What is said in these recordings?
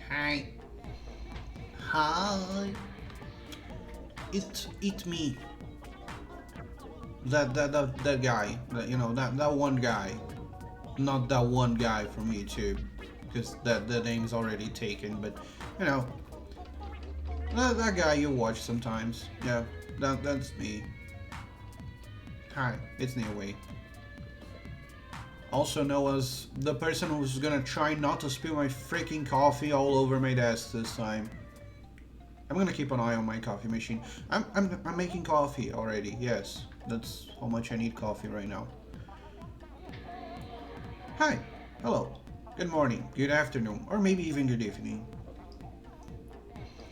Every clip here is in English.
Hi. Hi. It me. That guy. That one guy. Not that one guy from YouTube, because the name is already taken. But you know that guy you watch sometimes. Yeah, that's me. Hi, it's Neoway. Also known as the person who's gonna try not to spill my freaking coffee all over my desk this time. I'm gonna keep an eye on my coffee machine. I'm making coffee already. Yes, that's how much I need coffee right now. Hi, hello, good morning, good afternoon, or maybe even good evening.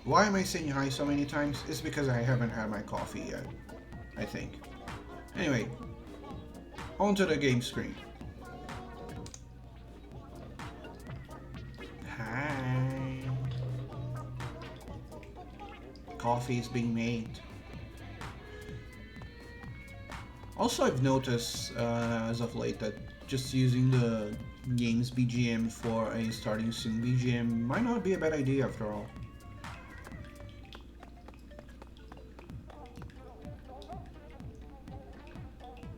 Why am I saying hi so many times? It's because I haven't had my coffee yet, I think. Anyway, onto the game screen. Hi. Coffee is being made. Also, I've noticed as of late that just using the game's BGM for a starting soon BGM might not be a bad idea after all.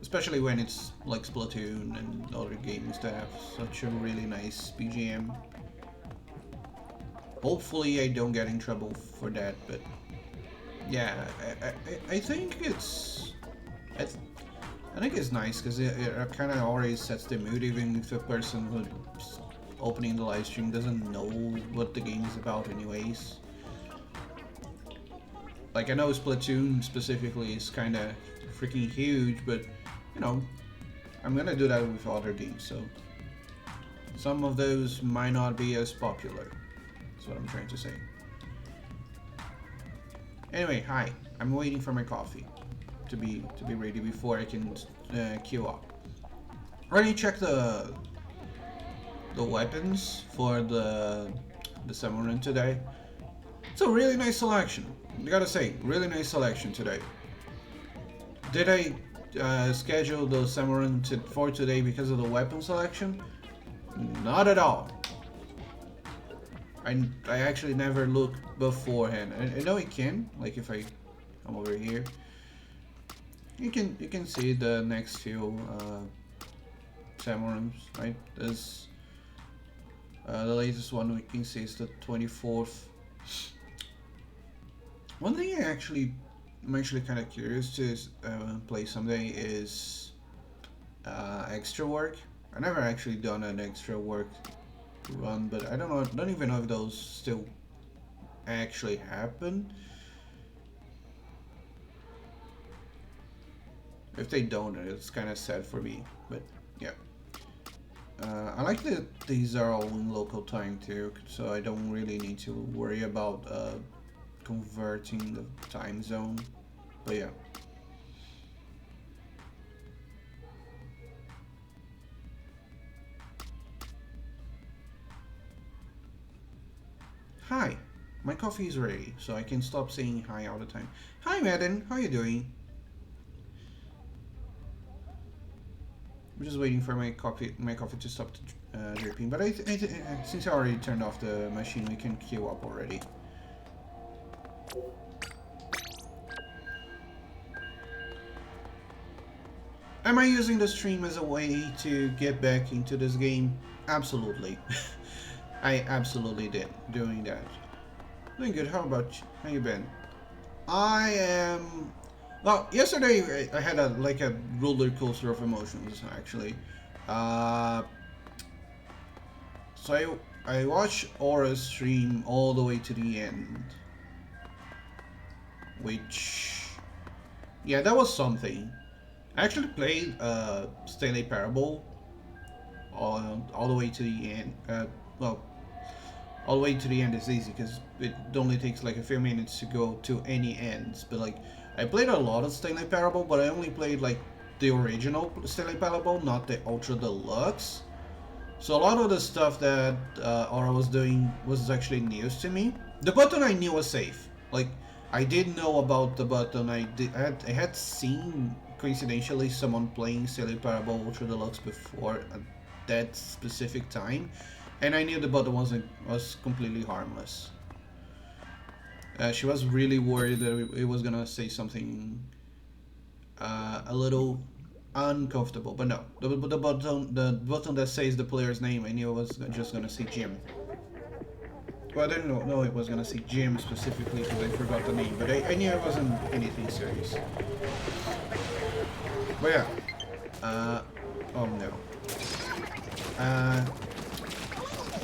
Especially when it's like Splatoon and other games that have such a really nice BGM. Hopefully I don't get in trouble for that, but yeah, I think it's I think it's nice because it kind of already sets the mood, even if the person who's opening the live stream doesn't know what the game is about anyways. Like, I know Splatoon specifically is kind of freaking huge, but you know, I'm gonna do that with other games, so some of those might not be as popular. That's what I'm trying to say. Anyway, hi. I'm waiting for my coffee to be ready before I can queue up. Already checked the weapons for the samurai today. It's a really nice selection. I gotta say, really nice selection today. Did I schedule the samurai for today because of the weapon selection? Not at all. I actually never look beforehand. I know it can, like if I come over here, you can see the next few samurais, right? There's the latest one we can see is the 24th. One thing I'm actually kind of curious to play someday is extra work. I never actually done an extra work run, but I don't even know if those still actually happen. If they don't, it's kind of sad for me. But yeah, I like that these are all in local time too, so I don't really need to worry about converting the time zone. But yeah. Hi, my coffee is ready, so I can stop saying hi all the time. Hi, Madden, how you doing? I'm just waiting for my coffee to stop dripping. But since I already turned off the machine, we can queue up already. Am I using the stream as a way to get back into this game? Absolutely. I absolutely did doing that. Doing good. How about you? How you been? I am. Well, yesterday I had a roller coaster of emotions actually. Uh, so I watched Aura's stream all the way to the end, which yeah, that was something. I actually played Stanley Parable all the way to the end. Well, all the way to the end is easy because it only takes like a few minutes to go to any ends. But like, I played a lot of Stanley Parable, but I only played like the original Stanley Parable, not the Ultra Deluxe. So a lot of the stuff that Aura was doing was actually news to me. The button I knew was safe. Like, I did know about the button. I had seen coincidentally someone playing Stanley Parable Ultra Deluxe before at that specific time, And I knew the button was completely harmless. She was really worried that it was gonna say something a little uncomfortable, but no. The button that says the player's name, I knew it was just gonna say Jim. Well, I didn't know it was gonna say Jim specifically because I forgot the name, but I knew it wasn't anything serious. But yeah. Oh no. I'm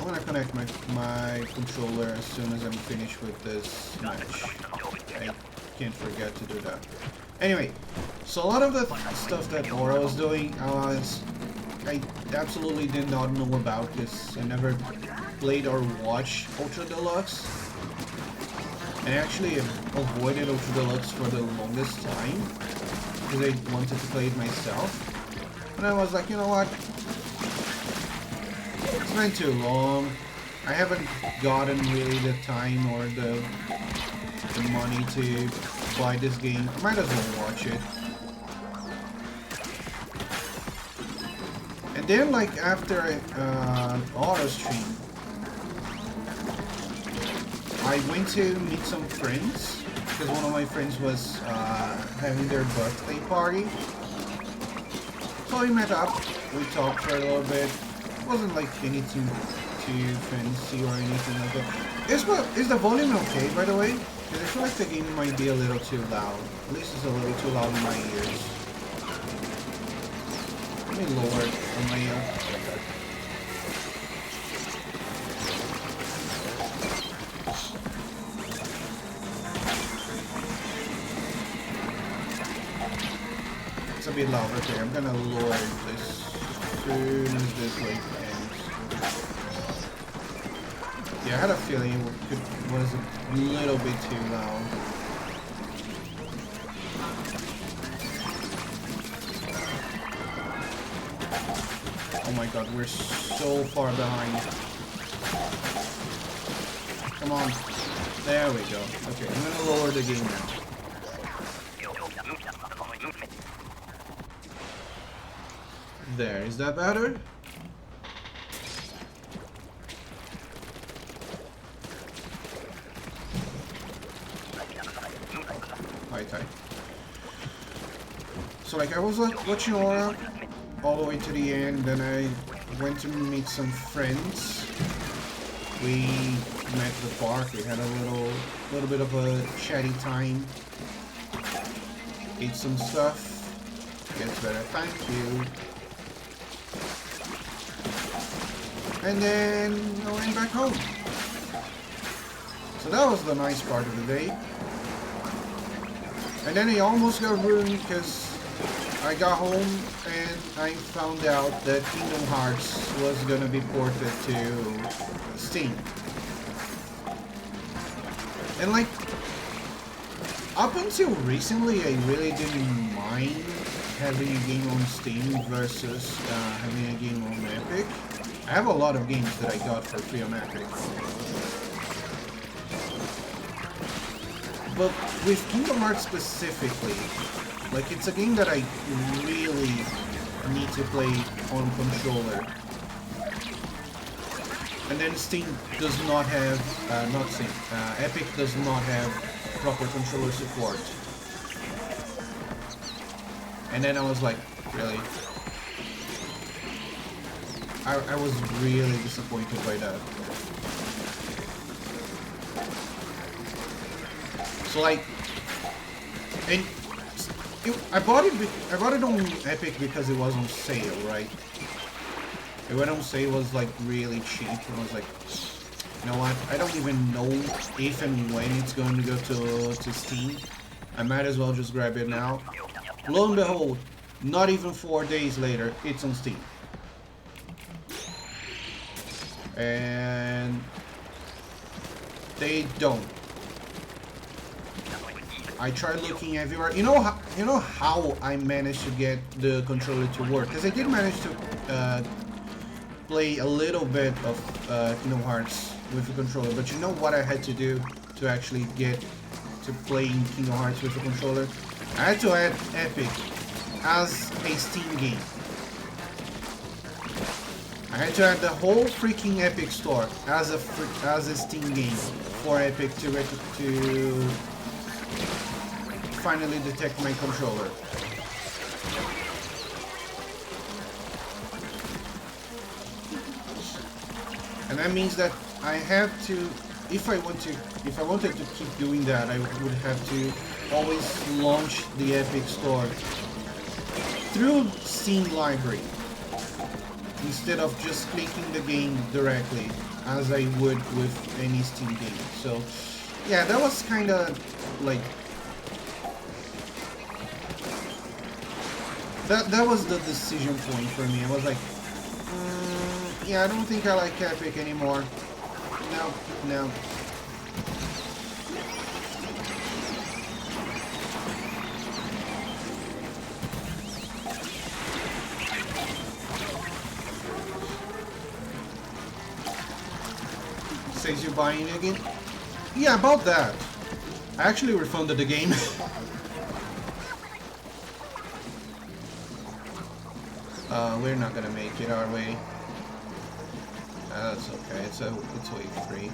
gonna connect my controller as soon as I'm finished with this match. I can't forget to do that. Anyway, so a lot of the stuff that Aura was doing, I absolutely did not know about because I never played or watched Ultra Deluxe. And I actually avoided Ultra Deluxe for the longest time because I wanted to play it myself. And I was like, you know what? It's been too long. I haven't gotten really the time or the money to buy this game. I might as well watch it. And then, like, after auto stream, I went to meet some friends because one of my friends was having their birthday party. So we met up. We talked for a little bit. It wasn't like anything too fancy or anything like that. Is the volume okay, by the way? Because I feel like the game might be a little too loud. At least it's a little too loud in my ears. Let me lower it on my ear. It's a bit louder. Okay, I'm gonna lower this as soon as this like ends. Yeah, I had a feeling it was a little bit too loud. Oh my god, we're so far behind. Come on. There we go. Okay, I'm gonna lower the game now. There, is that better? Hi. So like I was watching Aura all the way to the end, then I went to meet some friends. We met at the park, we had a little bit of a chatty time. Ate some stuff. Gets better, thank you. And then I went back home. So that was the nice part of the day. And then it almost got ruined because I got home and I found out that Kingdom Hearts was gonna be ported to Steam. And like, up until recently I really didn't mind having a game on Steam versus having a game on Epic. I have a lot of games that I got for free on Epic. But with Kingdom Hearts specifically, like it's a game that I really need to play on controller. And then Steam does not have, not Steam, Epic does not have proper controller support. And then I was like, really? I was really disappointed by that. So like, and I bought it on Epic because it was on sale, right? It went on sale, was like really cheap, and I was like, you know what? I don't even know if and when it's going to go to Steam. I might as well just grab it now. Lo and behold, not even 4 days later, it's on Steam. And they don't. I tried looking everywhere. You know how I managed to get the controller to work? Because I did manage to play a little bit of Kingdom Hearts with the controller, but you know what I had to do to actually get to playing Kingdom Hearts with the controller? I had to add Epic as a Steam game. I had to add the whole freaking Epic Store as a Steam game for Epic to finally detect my controller. And that means that I have to, if I wanted to keep doing that, I would have to always launch the Epic Store through Steam Library instead of just clicking the game directly as I would with any Steam game. So yeah, that was kind of like that was the decision point for me. I was like, yeah, I don't think I like Epic anymore. No. Says you're buying it again? Yeah, about that. I actually refunded the game. We're not gonna make it, are we? That's okay. It's wave 3.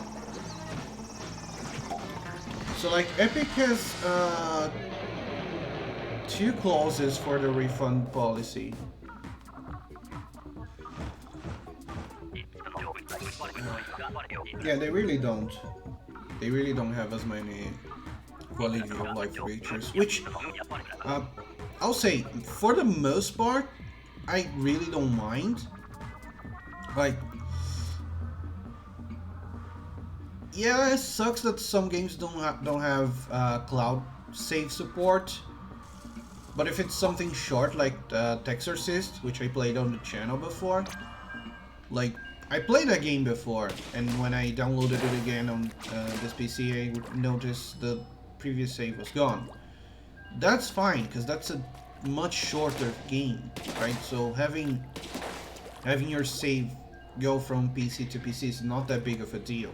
So like Epic has 2 clauses for the refund policy. Yeah, they really don't. They really don't have as many quality of life features, which I'll say for the most part I really don't mind. Like, yeah, it sucks that some games don't have cloud save support. But if it's something short like Texorcist, which I played on the channel before, like I played that game before, and when I downloaded it again on this PC, I noticed the previous save was gone. That's fine, because that's a much shorter game, right? So having your save go from PC to PC is not that big of a deal.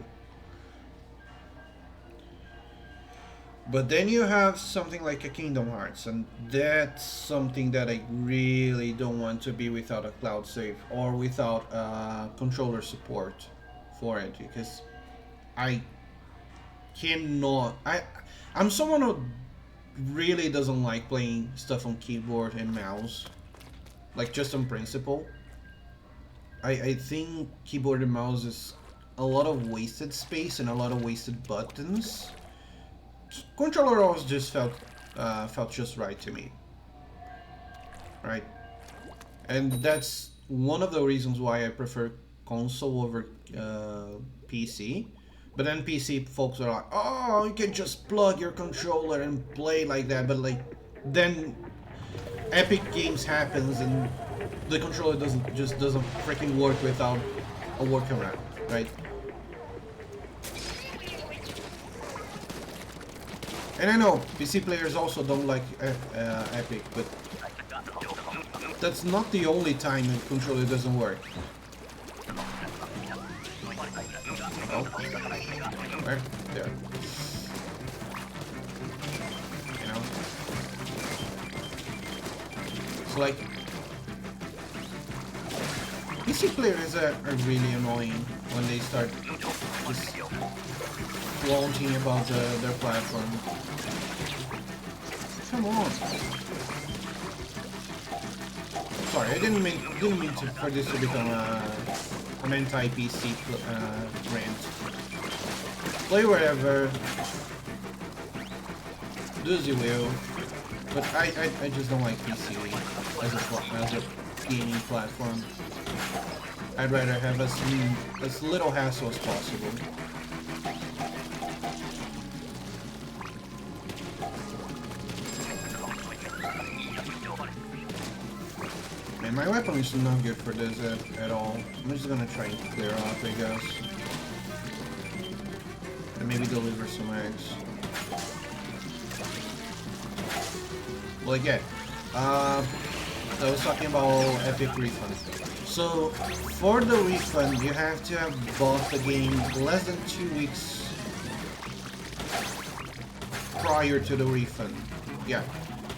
But then you have something like a Kingdom Hearts, and that's something that I really don't want to be without a cloud save or without controller support for it, because I cannot. I'm someone who really doesn't like playing stuff on keyboard and mouse, like just on principle. I think keyboard and mouse is a lot of wasted space and a lot of wasted buttons. Controller always just felt just right to me, right? And that's one of the reasons why I prefer console over PC. But then PC folks are like, oh, you can just plug your controller and play like that. But like, then Epic Games happens and the controller doesn't freaking work without a workaround, right? And I know PC players also don't like Epic, but that's not the only time the controller doesn't work. Oh, where? There. You know, it's like PC players are really annoying when they start just flaunting about their platform. Come on. Sorry, I didn't mean for this to become an anti-PC rant. Play wherever, do as you will, but I just don't like PC as a gaming platform. I'd rather have as little hassle as possible. And my weapon is not good for this at all. I'm just gonna try and clear off, I guess. And maybe deliver some eggs. Well, again, I was talking about Epic Refund. So, for the refund, you have to have bought the game less than 2 weeks prior to the refund. Yeah.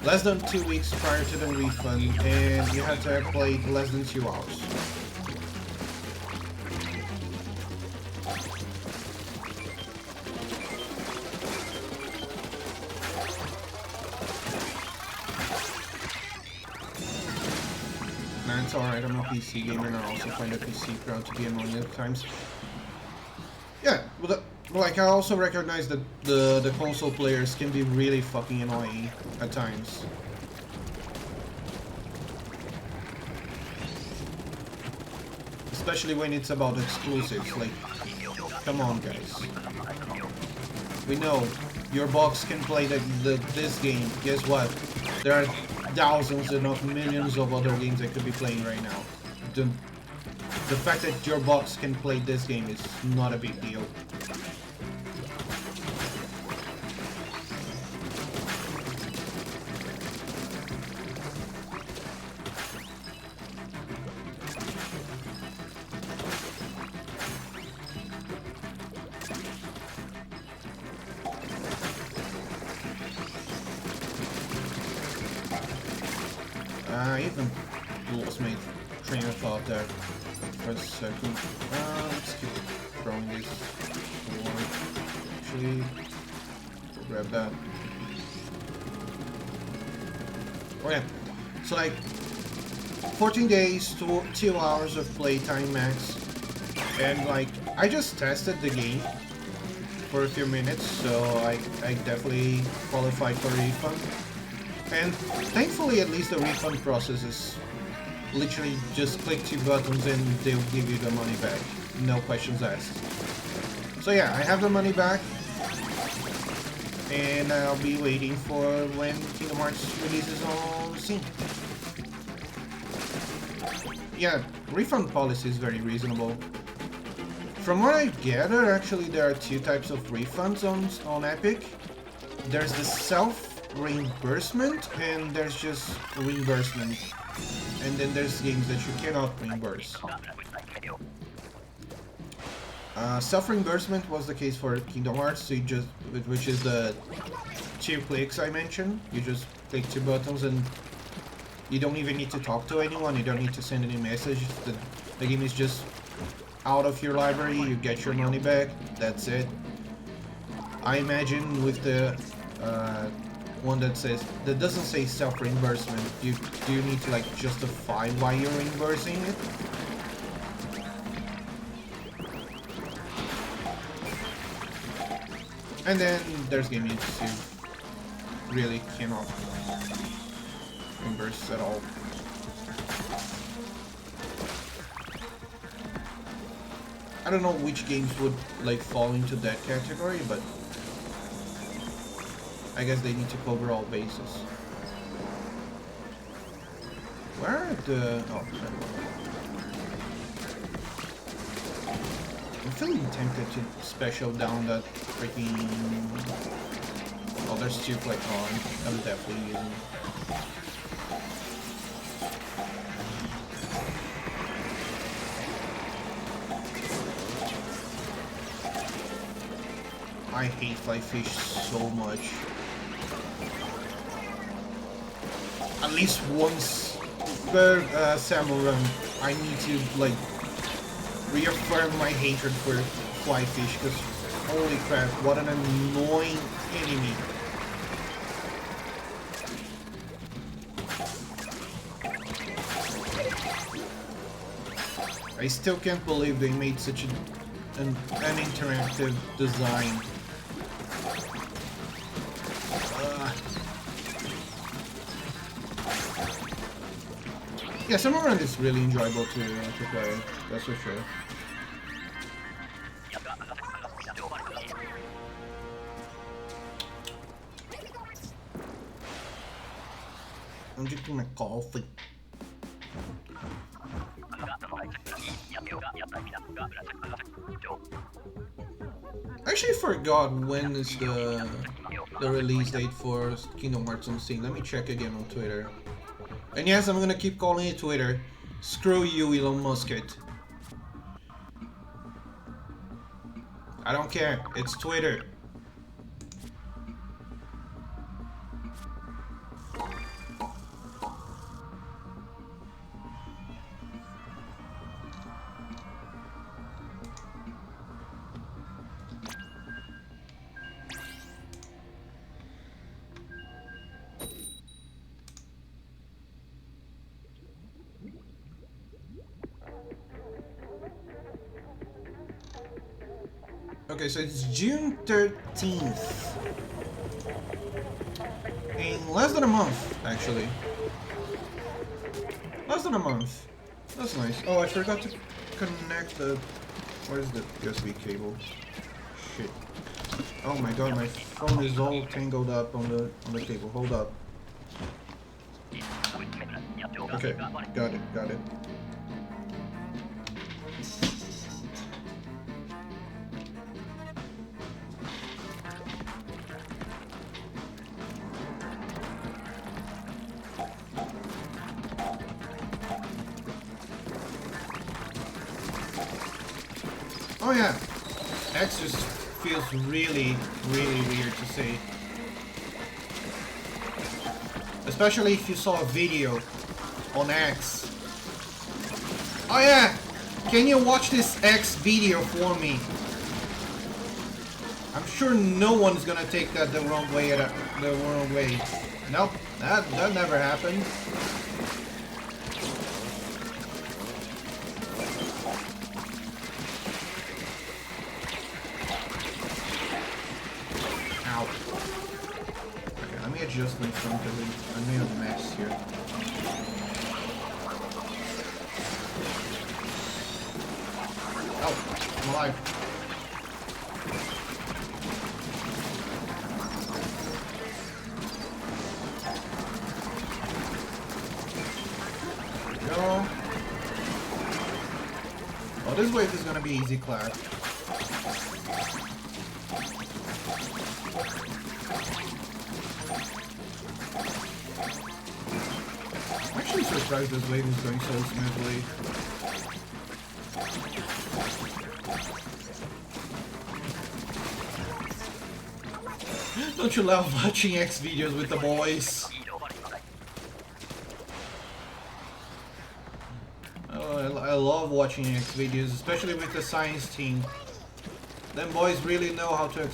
Less than 2 weeks prior to the refund, and you have to have played less than 2 hours. Nah, it's alright, I'm a PC gamer and I also find the PC crowd to be annoying at times. Yeah, but like I also recognize that the console players can be really fucking annoying at times. Especially when it's about exclusives, like, come on guys. We know your box can play this game. Guess what? There are thousands and not millions of other games I could be playing right now. The fact that your box can play this game is not a big deal. I even lost my train of thought there for a second. Let's keep throwing this forward. Actually, we'll grab that. Oh yeah, so like 14 days to 2 hours of playtime max, and like I just tested the game for a few minutes, so I definitely qualified for a refund. And thankfully, at least the refund process is literally just click 2 buttons and they'll give you the money back. No questions asked. So yeah, I have the money back. And I'll be waiting for when Kingdom Hearts releases on Steam. Yeah, refund policy is very reasonable. From what I gather, actually there are 2 types of refunds on Epic. There's the self-reimbursement and there's just reimbursement. And then there's games that you cannot reimburse. Self-reimbursement was the case for Kingdom Hearts, so which is the 2 clicks I mentioned. You just click 2 buttons and you don't even need to talk to anyone, you don't need to send any messages. The game is just out of your library, you get your money back, that's it. I imagine with the one that doesn't say self-reimbursement, do you need to like justify why you're reimbursing it? And then there's games you really cannot reimburse at all. I don't know which games would like fall into that category, but I guess they need to cover all bases. Where are the... oh, sorry. I'm feeling tempted to special down that freaking... oh, there's 2 like on. I'm definitely using it. I hate fly fish so much. At least once per salmon run, I need to like reaffirm my hatred for fly fish, because holy crap, what an annoying enemy. I still can't believe they made such an interactive design. Yeah, Summer Run is really enjoyable to play, that's for sure. I'm drinking my coffee. I actually forgot when is the release date for Kingdom Hearts on Steam. Let me check again on Twitter. And yes, I'm gonna keep calling it Twitter. Screw you, Elon Musk. I don't care. It's Twitter. Okay, so it's June 13th. In less than a month, actually. Less than a month. That's nice. Oh, I forgot to connect the... Where's the USB cable? Shit. Oh my god, my phone is all tangled up on the cable. Hold up. Okay, got it, got it. Oh yeah, X just feels really, really weird to say. Especially if you saw a video on X. Oh yeah, can you watch this X video for me? I'm sure no one's gonna take that the wrong way. Nope, that never happened. Ow. Okay, let me adjust my phone because I made a mess here. Oh, I'm alive. Go. Oh, this wave is gonna be easy, Claire. I'm actually surprised this wave is going so smoothly. Don't you love watching X videos with the boys? Oh, I love watching X videos, especially with the science team. Them boys really know how to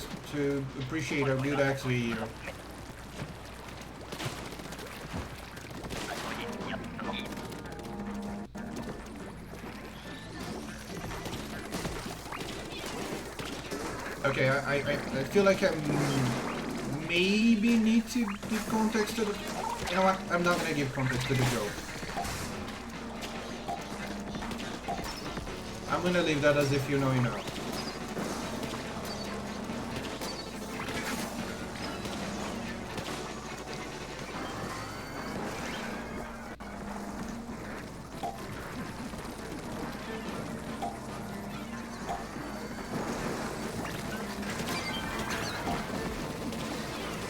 appreciate a good X video. Okay, I feel like I maybe need to give context to the... You know what? I'm not gonna give context to the joke. I'm gonna leave that as if you know, you know.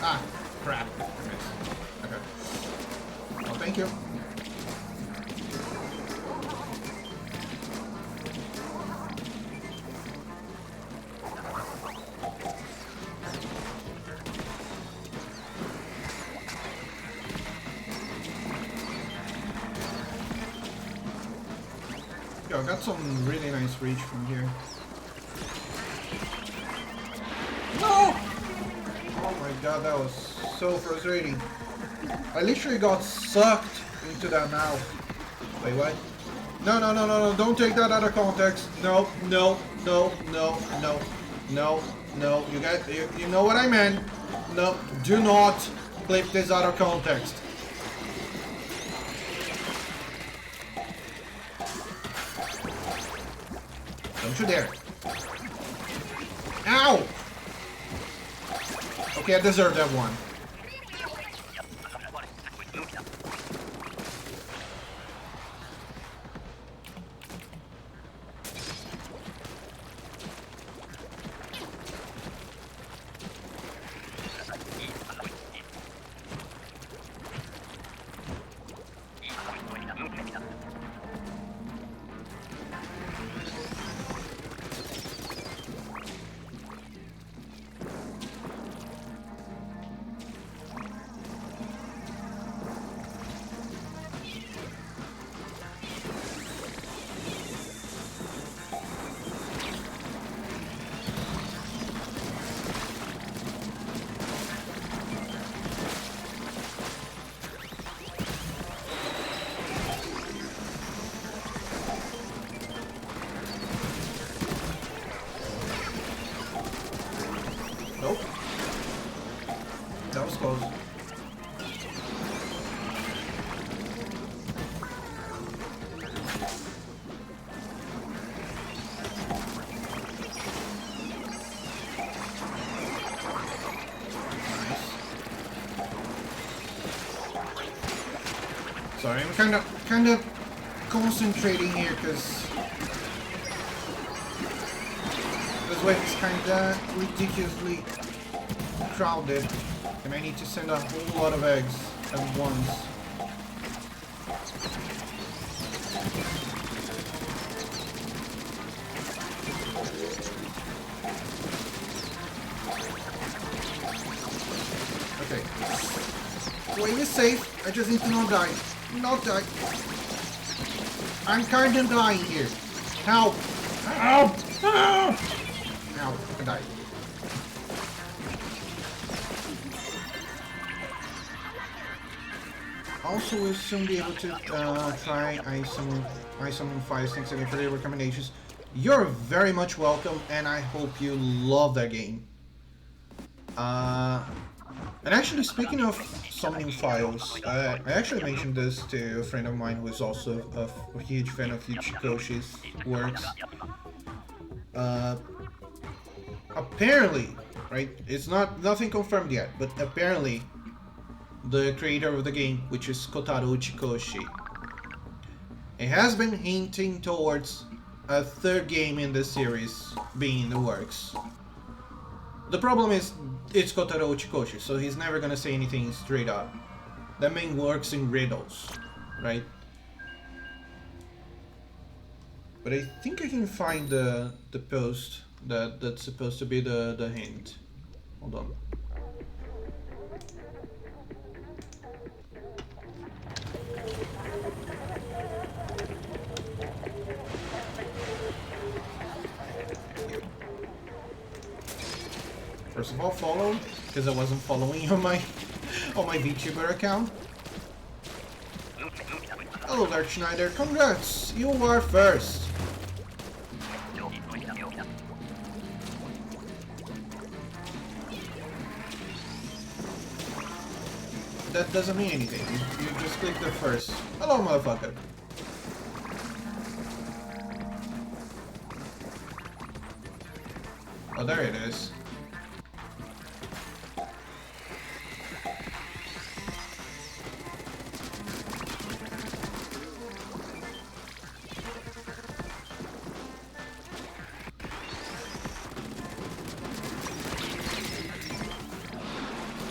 Ah, crap. Okay. Well, thank you. Yo, I got some really nice reach from here. No! Oh my god, that was so frustrating. I literally got sucked into that mouth. Wait, what? No, no, no, no, no, don't take that out of context. No, no, no, no, no, no, no. You guys, you know what I meant. No, do not clip this out of context. Don't you dare. Ow! Okay, I deserve that one. sorry, I'm kind of concentrating here because this way it's kind of ridiculously crowded, and I need to send a whole lot of eggs at once. Okay. Wait is safe. I just need to not die. Not die. I'm kind of dying here. Help! Help! Help! Help! I died. Also, we'll soon be able to try iSummon Fire Thanks again for your recommendations. You're very much welcome, and I hope you love that game. And actually, speaking of summoning files, I actually mentioned this to a friend of mine who is also a huge fan of Ichikoshi's works. Apparently, right, it's nothing confirmed yet, but apparently the creator of the game, which is Kotaro Uchikoshi, it has been hinting towards a third game in the series being in the works. The problem is, it's Kotaro Uchikoshi, so he's never gonna say anything straight up. That man works in riddles, right? But I think I can find the post that's supposed to be the hint. Hold on. First of all, follow, because I wasn't following on my VTuber account. Hello there, Schneider. Congrats! You are first. That doesn't mean anything. You just click the first. Hello, motherfucker. Oh, there it is.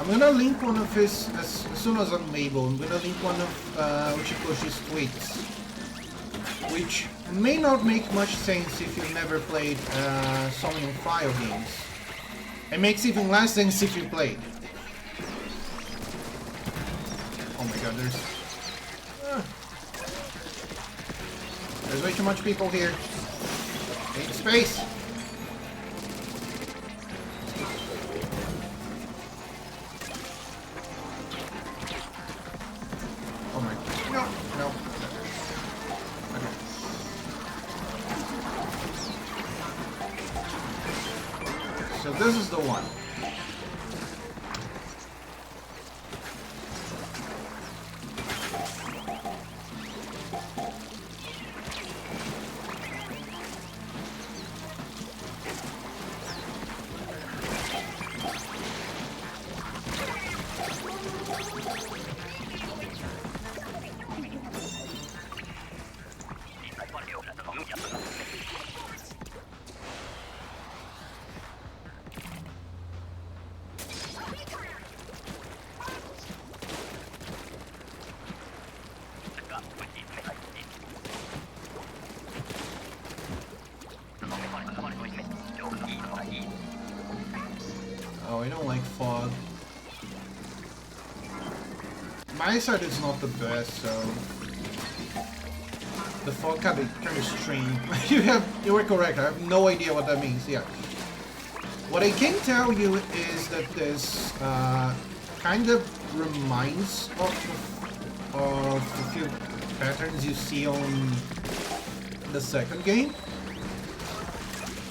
I'm gonna link one of his, as soon as I'm able, I'm gonna link one of Uchikoshi's tweets, which may not make much sense if you've never played Summoning File games. It makes even less sense if you played. Oh my god, there's way too much people here. Take space! This is the one. Oh, I don't like fog. My eyesight is not the best, so the fog kind of strange. You were correct. I have no idea what that means. Yeah. What I can tell you is that this kind of reminds of a few patterns you see on the second game.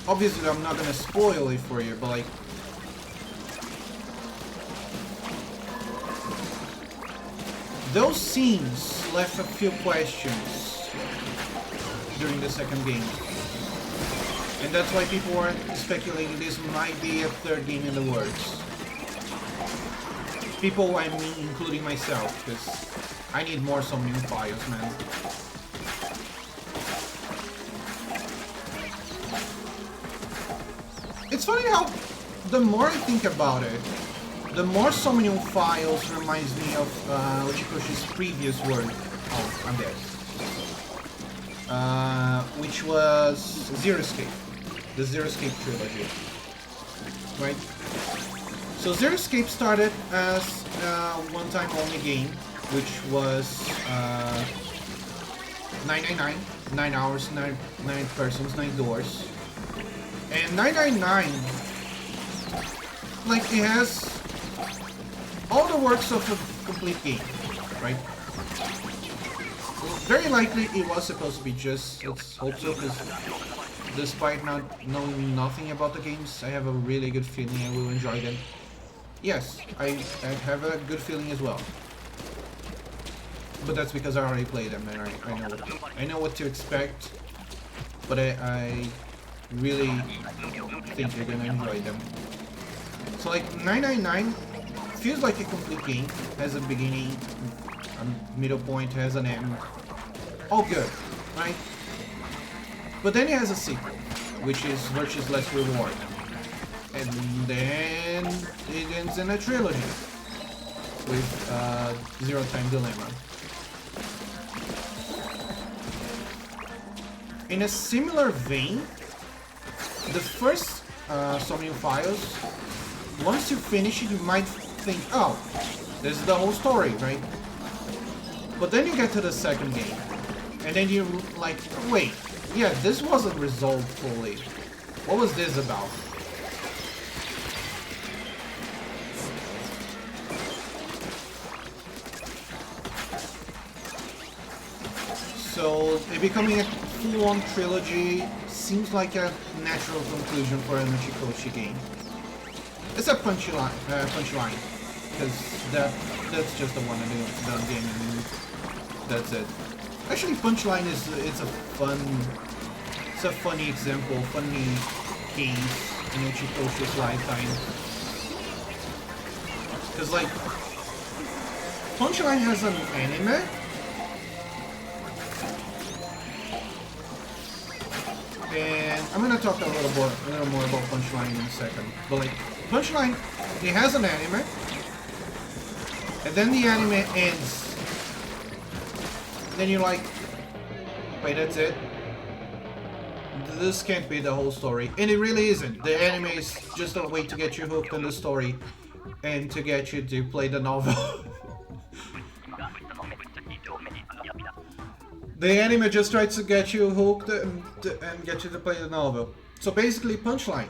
Obviously, I'm not gonna spoil it for you, but like, those scenes left a few questions during the second game. And that's why people were speculating this might be a third game in the works. People, I mean, including myself, because I need more summoning files, man. It's funny how the more I think about it, the more summoning files reminds me of Uchikoshi's previous work. Oh, I'm dead. Which was Zero Escape. The Zero Escape trilogy. Right? So Zero Escape started as a one-time only game, which was 999, 9 hours, 9 persons, 9 doors. And 999, like, it has all the works of a complete game, right? Very likely it was supposed to be just, let's hope so, because despite not knowing nothing about the games, I have a really good feeling I will enjoy them. Yes, I have a good feeling as well. But that's because I already played them and I know what to expect, but I really think you're gonna enjoy them. So like 999 feels like a complete game, has a beginning, a middle point, has an end. All good, right? But then it has a sequel, which is Virtue's Last Reward. And then it ends in a trilogy with Zero Time Dilemma. In a similar vein, the first Summoning Files, once you finish it, you might think, oh, this is the whole story, right? But then you get to the second game, and then you're like, wait, yeah, this wasn't resolved fully. What was this about? So, it becoming a full-on trilogy seems like a natural conclusion for a Uchikoshi game. It's a punchline, because that's just the one done game, and that's it. Actually, punchline it's a funny example, funny case in Uchikoshi's lifetime. Because like, punchline has an anime. And I'm gonna talk a little more about Punchline in a second. But like, Punchline, it has an anime, and then the anime ends. Then you're like, wait, that's it? This can't be the whole story. And it really isn't. The anime is just a way to get you hooked on the story and to get you to play the novel. The anime just tries to get you hooked and get you to play the novel. So basically, Punchline.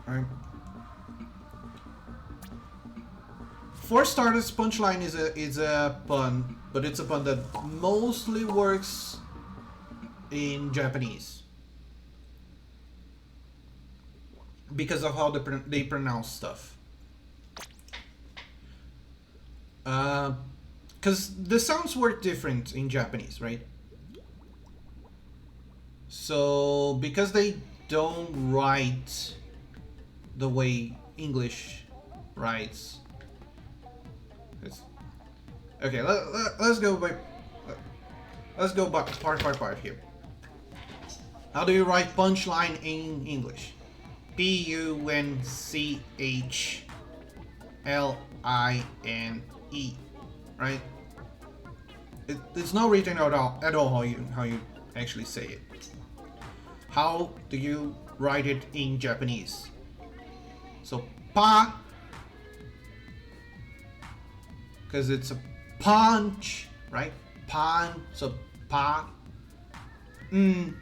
Right. For starters, Punchline is a pun, but it's a pun that mostly works in Japanese because of how they pronounce stuff. Because the sounds work different in Japanese, right? So, because they don't write the way English writes. Okay, let's go part here. How do you write punchline in English? P-U-N-C-H-L-I-N-E. Right? It's not written at all how you actually say it. How do you write it in Japanese? So pa, because it's a punch, right? Pan, so pa, chi,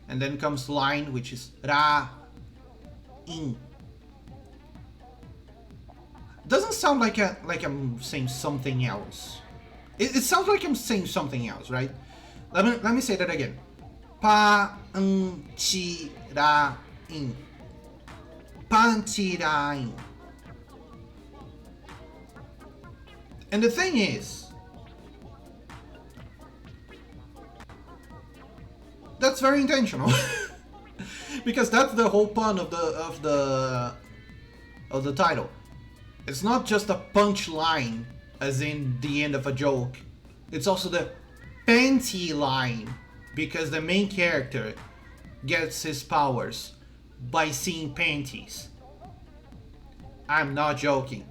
and then comes line, which is ra, in. Doesn't sound like I'm saying something else. It sounds like I'm saying something else, right? Let me say that again. Pa chi ra in. Panchirain. And the thing is, that's very intentional. Because that's the whole pun of the title. It's not just a punchline, as in the end of a joke. It's also the panty line, because the main character gets his powers by seeing panties. I'm not joking.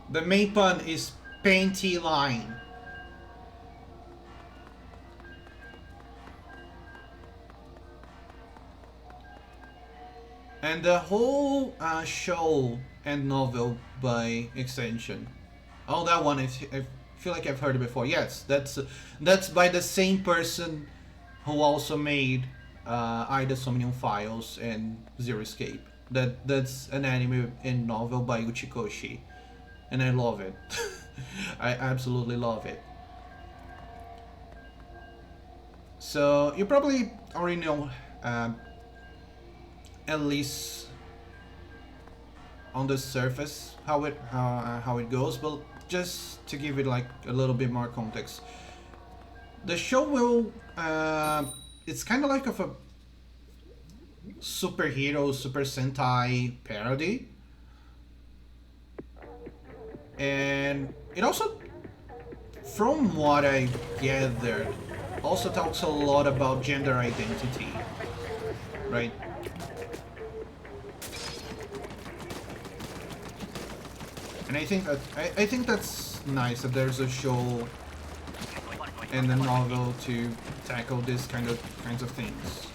The main pun is panty line. And the whole show and novel by extension. Oh, that one, I feel like I've heard it before. Yes, that's by the same person who also made Ida Somnium Files and Zero Escape. That's an anime and novel by Uchikoshi, and I love it. I absolutely love it. So you probably already know, at least on the surface, how it goes, but just to give it like a little bit more context, the show will it's kind of like of a superhero Super Sentai parody, and it also, from what I gathered, also talks a lot about gender identity, right? And I think that's nice that there's a show and a novel to tackle this kinds of things.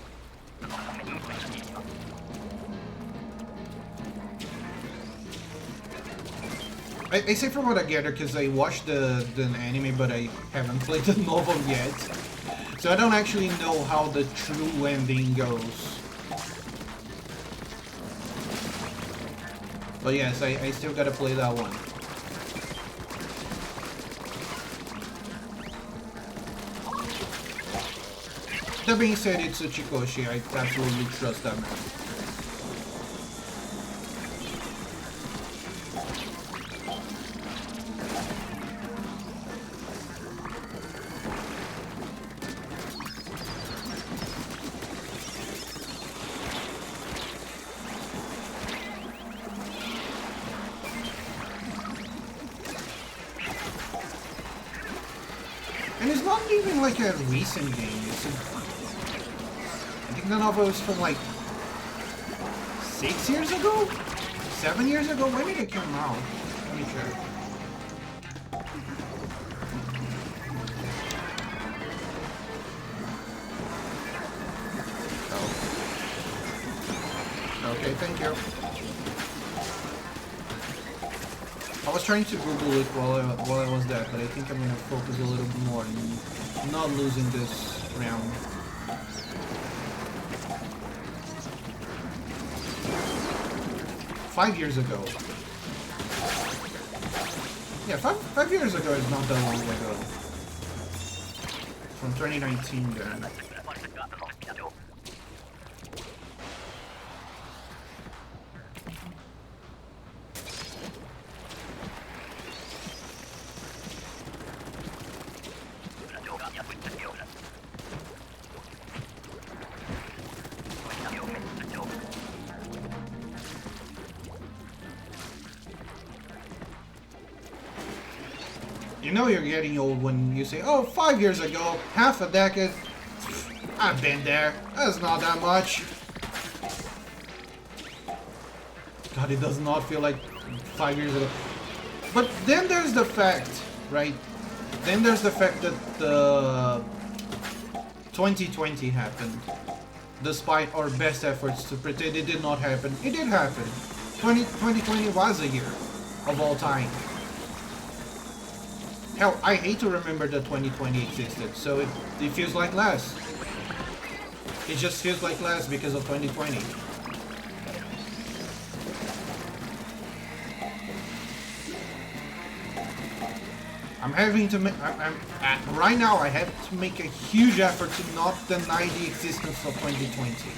I say from what I gather because I watched the anime, but I haven't played the novel yet, so I don't actually know how the true ending goes. But yes, I still gotta play that one. That being said, it's Uchikoshi. I absolutely trust that man. And it's not even like a recent game. I think the novel is from like 6 years ago? 7 years ago? When did it come out? Let me check. Oh. Okay, thank you. I was trying to Google it while I was there, but I think I'm gonna focus a little more on not losing this round. Five years ago. Yeah, five years ago is not that long ago. From 2019 then. You know you're getting old when you say, oh, 5 years ago, half a decade. I've been there. That's not that much. God, it does not feel like 5 years ago. But then there's the fact, right? Then there's the fact that the 2020 happened. Despite our best efforts to pretend it did not happen, it did happen. 2020 was a year of all time. Hell, I hate to remember that 2020 existed, so it feels like less. It just feels like less because of 2020. I'm having to make... right now, I have to make a huge effort to not deny the existence of 2020.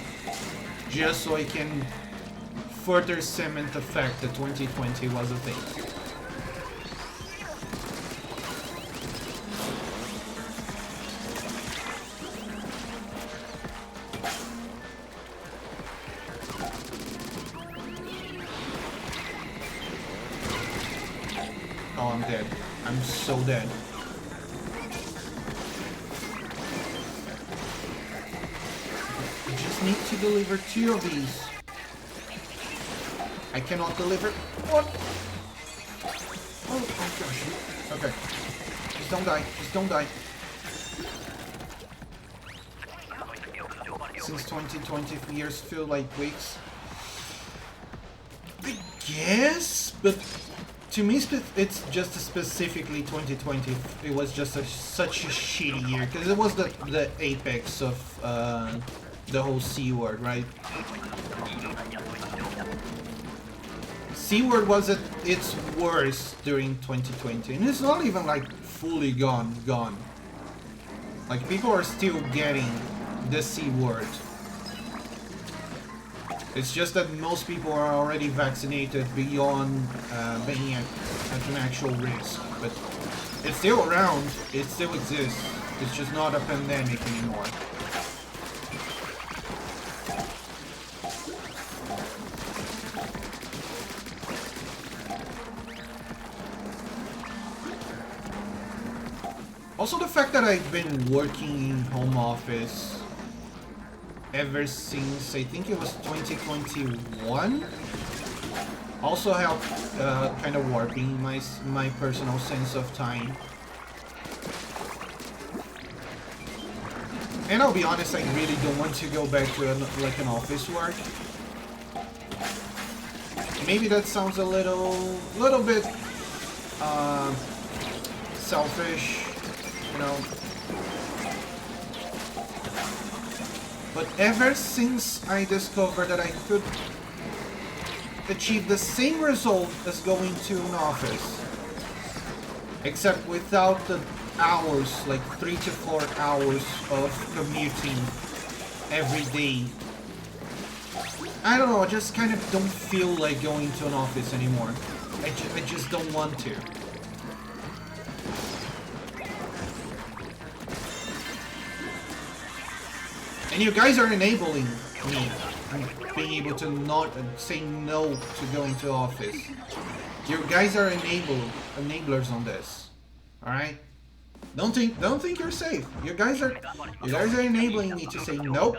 Just so I can further cement the fact that 2020 was a thing. Oh, I'm dead. I'm so dead. I just need to deliver 2 of these. I cannot deliver. What? Oh gosh. Okay. Just don't die. Just don't die. Since 2020 years feel like weeks. I guess, but to me, it's just specifically 2020. It was just such a shitty year because it was the apex of the whole C word, right? C word was at its worst during 2020, and it's not even like fully gone. Like people are still getting the C word. It's just that most people are already vaccinated beyond being at an actual risk. But it's still around, it still exists. It's just not a pandemic anymore. Also the fact that I've been working in home office ever since, I think it was 2021, also helped kind of warping my personal sense of time. And I'll be honest, I really don't want to go back to an office work. Maybe that sounds a little bit selfish, you know. But ever since I discovered that I could achieve the same result as going to an office, except without the hours, like 3 to 4 hours of commuting every day, I don't know, I just kind of don't feel like going to an office anymore. I just don't want to. And you guys are enabling me being able to not say no to going to office. You guys are enablers on this. Alright? Don't think you're safe. You guys are enabling me to say no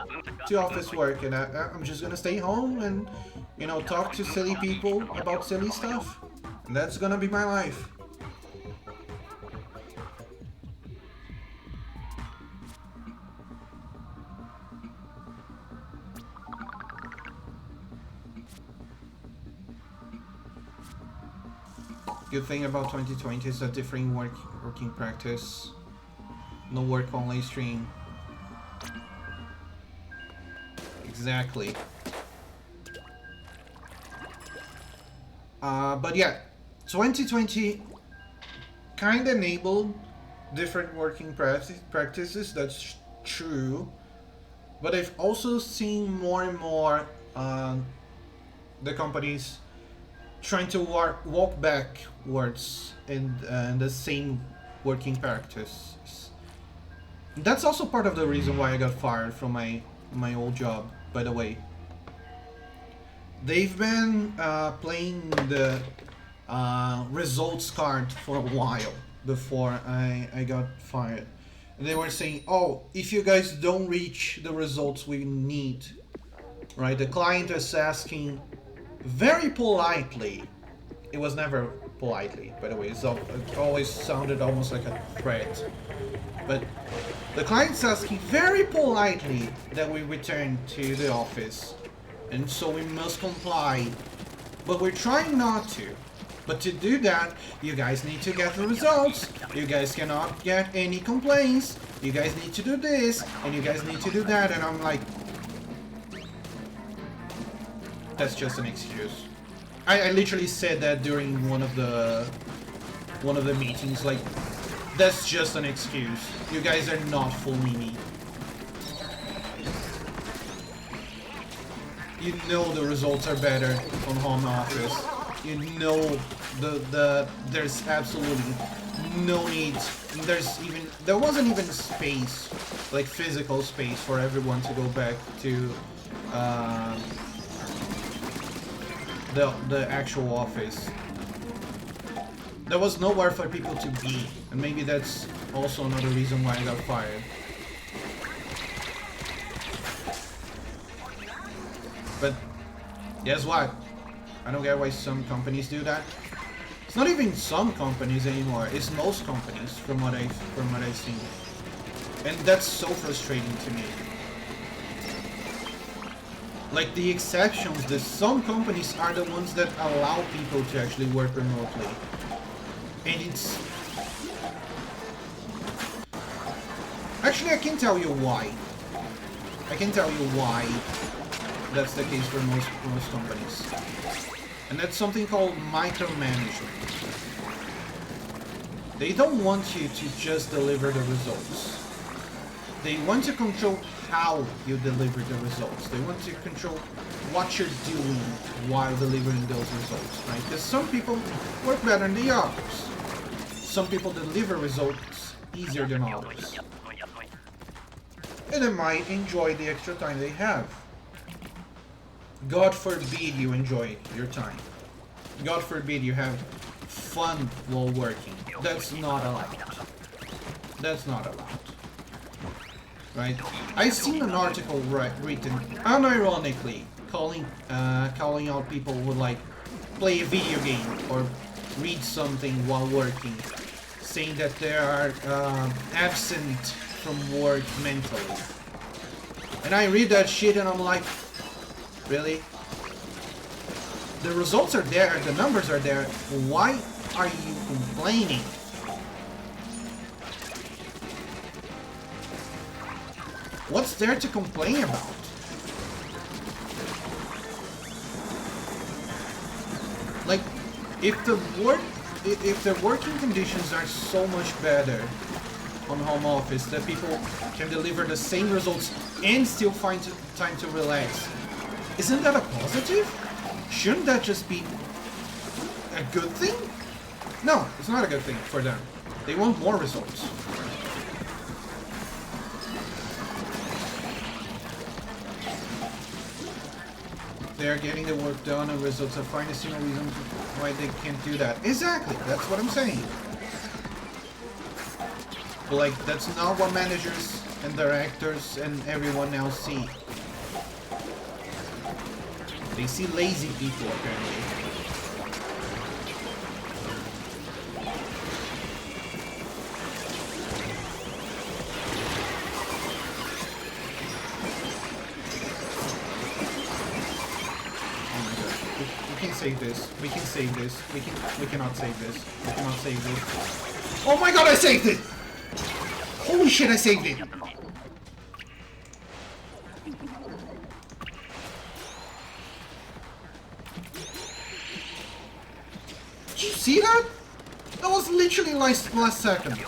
to office work, and I'm just gonna stay home and, you know, talk to silly people about silly stuff. And that's gonna be my life. Good thing about 2020 is that differing working practice. No work only stream. Exactly. But yeah, 2020 kind of enabled different working practices. That's true. But I've also seen more and more the companies trying to walk backwards in the same working practices. That's also part of the reason why I got fired from my old job, by the way. They've been playing the results card for a while before I got fired. And they were saying, oh, if you guys don't reach the results we need, right? The client is asking very politely. It was never politely, by the way. It always sounded almost like a threat. But the client's asking very politely that we return to the office. And so we must comply. But we're trying not to. But to do that, you guys need to get the results. You guys cannot get any complaints. You guys need to do this, and you guys need to do that. And I'm like, that's just an excuse. I literally said that during one of the meetings. Like, that's just an excuse. You guys are not fooling me. You know the results are better on home office. You know there's absolutely no need. There wasn't even space, like physical space, for everyone to go back to the actual office. There was nowhere for people to be, and maybe that's also another reason why I got fired. But guess what? I don't get why some companies do that. It's not even some companies anymore. It's most companies, from what I've seen, and that's so frustrating to me. Like the exceptions, some companies are the ones that allow people to actually work remotely, and it's actually I can tell you why. I can tell you why that's the case for most companies. And that's something called micromanagement. They don't want you to just deliver the results. They want to control how you deliver the results. They want to control what you're doing while delivering those results, right? Because some people work better than the others. Some people deliver results easier than others. And they might enjoy the extra time they have. God forbid you enjoy your time. God forbid you have fun while working. That's not allowed. That's not allowed. Right? I've seen an article written unironically calling out people who like play a video game or read something while working, saying that they are absent from work mentally. And I read that shit and I'm like, really? The results are there, the numbers are there. Why are you complaining? What's there to complain about? Like, if the working conditions are so much better on home office that people can deliver the same results and still find time to relax, isn't that a positive? Shouldn't that just be a good thing? No, it's not a good thing for them. They want more results. They're getting the work done and results. I find a single reason why they can't do that. Exactly, that's what I'm saying. But like, that's not what managers and directors and everyone else see. They see lazy people, apparently. Save this. We can save this. We cannot save this. We cannot save this. Oh my god, I saved it! Holy shit, I saved it! Did you see that? That was literally last second.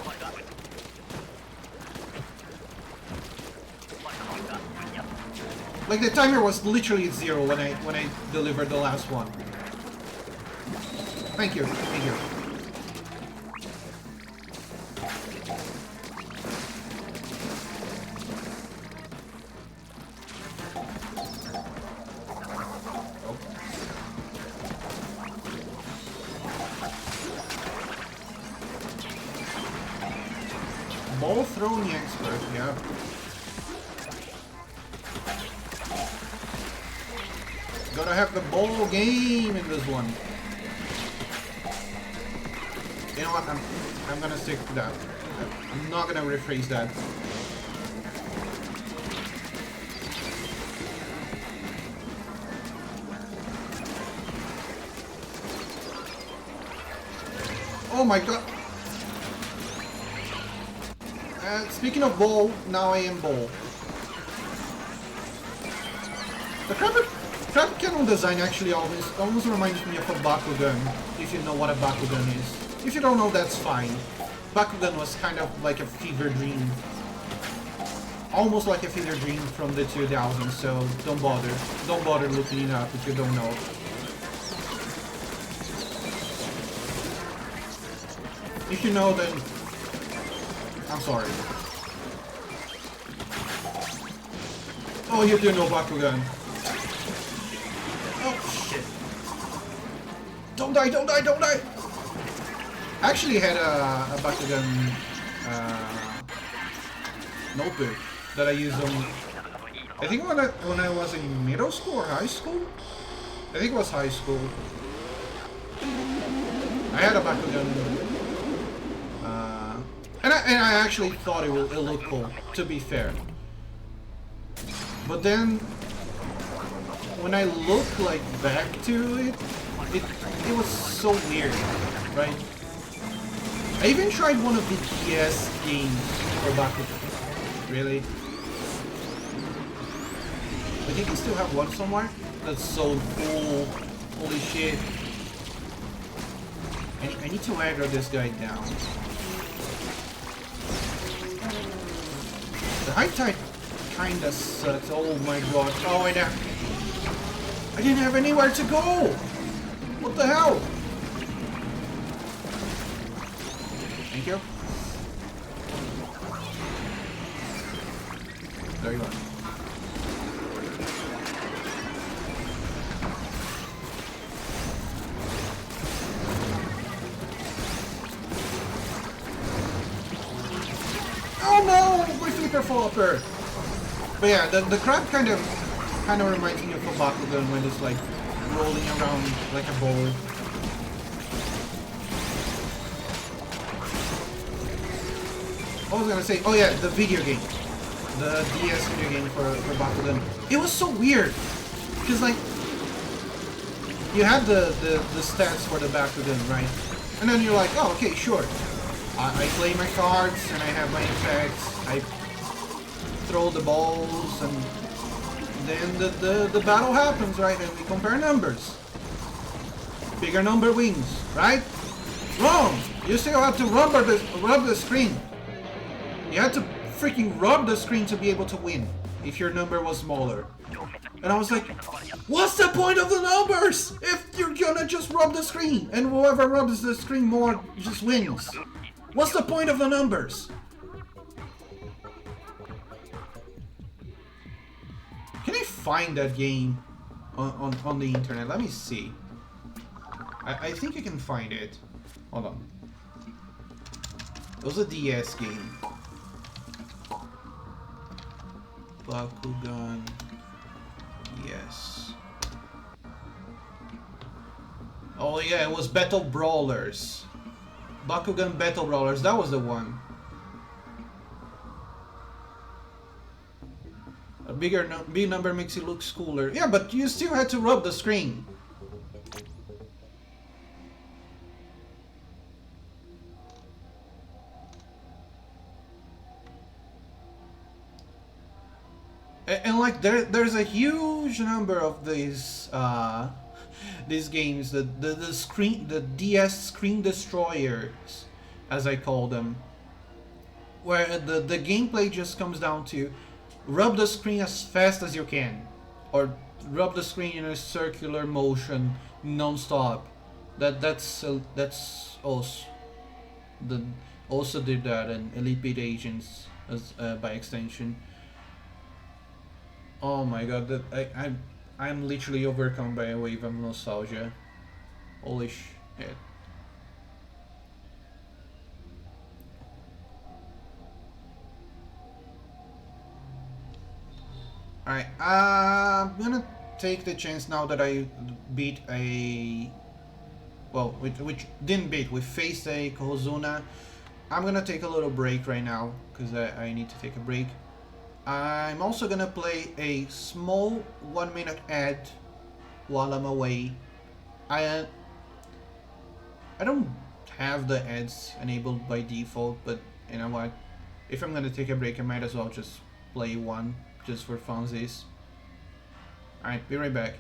Like the timer was literally at 0 when I delivered the last one. Thank you. Thank you. Ball throwing expert, yeah. Gotta have the ball game in this one. You know what? I'm gonna stick to that. I'm not gonna rephrase that. Oh my god! Speaking of ball, now I am ball. The crab cannon design actually almost reminds me of a Bakugan, if you know what a Bakugan is. If you don't know, that's fine. Bakugan was kind of like a fever dream almost like a fever dream from the 2000s, so don't bother. Don't bother looking it up if you don't know. If you know, then I'm sorry. Oh, you do know Bakugan. Oh, shit. Don't die, don't die, don't die! I actually had a Bakugan notebook that I used on... I think when I was in middle school or high school? I think it was high school. I had a Bakugan... and I actually thought it looked cool, to be fair. But then, when I look like back to it, it was so weird, right? I even tried one of the DS games for Bakugan. Really? I think I still have one somewhere. That's so cool. Holy shit. I need to aggro this guy down. The high tide kinda sucks. Oh my god. Oh, I didn't have anywhere to go! What the hell? Thank you. There you are. Oh no! My flipper flopper! But yeah, the crab kind of reminds me of a Bakugan when it's like rolling around like a ball. What was I gonna say? Oh yeah, the video game. The DS video game for Bakugan. It was so weird. Because like you had the stats for the Bakugan, right? And then you're like, oh okay, sure. I play my cards and I have my effects. I throw the balls and then the battle happens, right? And we compare numbers. Bigger number wins, right? Wrong! You still have to rub the screen. You had to freaking rub the screen to be able to win if your number was smaller. And I was like, what's the point of the numbers if you're gonna just rub the screen and whoever rubs the screen more just wins? What's the point of the numbers? Can I find that game on the internet? Let me see. I think I can find it. Hold on. It was a DS game. Bakugan. Yes. Oh yeah, it was Battle Brawlers. Bakugan Battle Brawlers, that was the one. A big number makes it look cooler. Yeah, but you still had to rub the screen. And like there's a huge number of these games, the DS screen destroyers, as I call them, where the gameplay just comes down to rub the screen as fast as you can, or rub the screen in a circular motion non-stop. That's also did that in Elite Beat Agents as by extension. Oh my god, I'm literally overcome by a wave of nostalgia. Holy shit. Alright, I'm gonna take the chance now that I beat a... Well, which didn't beat, we faced a Kozuna. I'm gonna take a little break right now, because I need to take a break. I'm also gonna play a small 1-minute ad while I'm away. I don't have the ads enabled by default, but you know what? If I'm gonna take a break, I might as well just play one, just for funsies. Alright, be right back.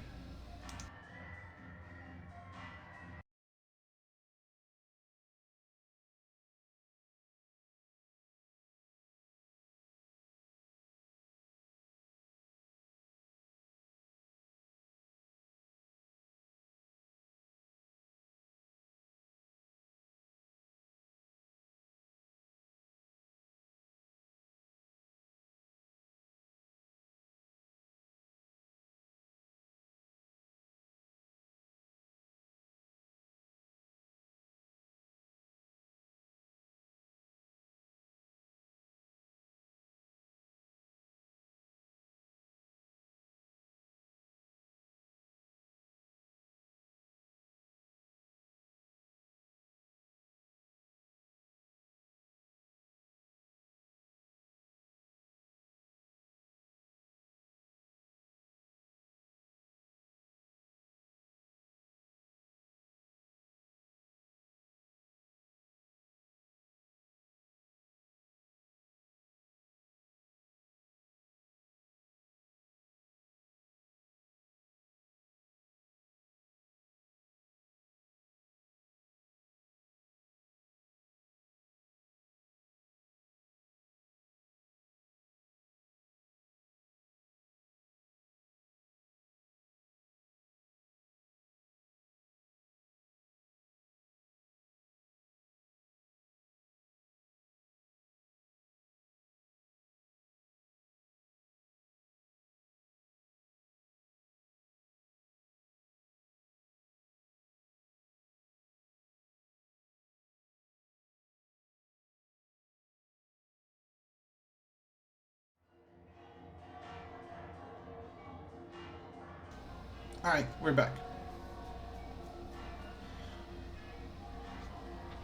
Alright, we're back.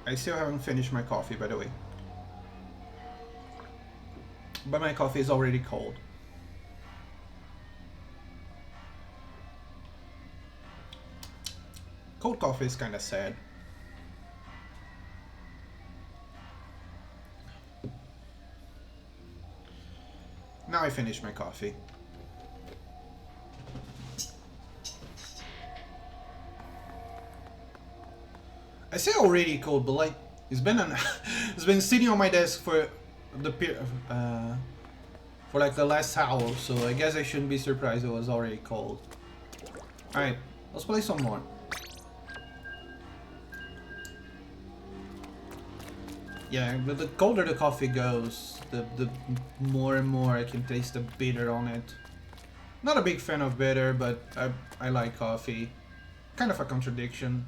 I still haven't finished my coffee, by the way. But my coffee is already cold. Cold coffee is kind of sad. Now I finished my coffee. I say already cold, but like it's been it's been sitting on my desk for like the last hour, so I guess I shouldn't be surprised it was already cold. All right, let's play some more. Yeah, but the colder the coffee goes, the more and more I can taste the bitter on it. Not a big fan of bitter, but I like coffee. Kind of a contradiction.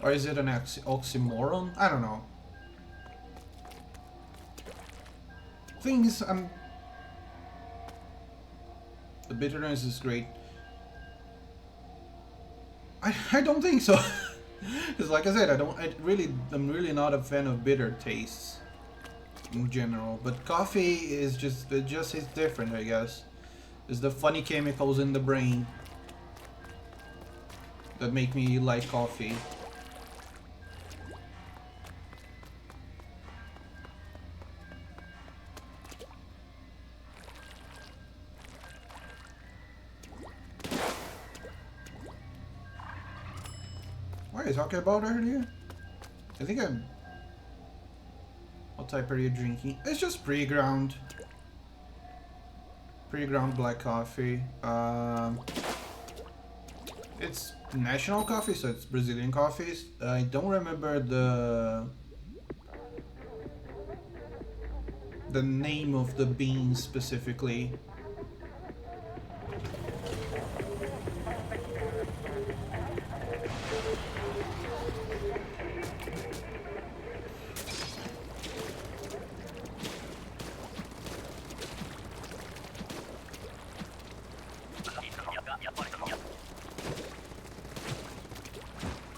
Or is it an oxymoron? I don't know. Things the bitterness is great. I don't think so. Because like I said, I'm really not a fan of bitter tastes in general. But coffee is just is different, I guess. It's the funny chemicals in the brain that make me like coffee. What are you talking about earlier? I think I'm... What type are you drinking? It's just pre-ground. Pre-ground black coffee. It's national coffee, so it's Brazilian coffees. I don't remember the name of the bean specifically.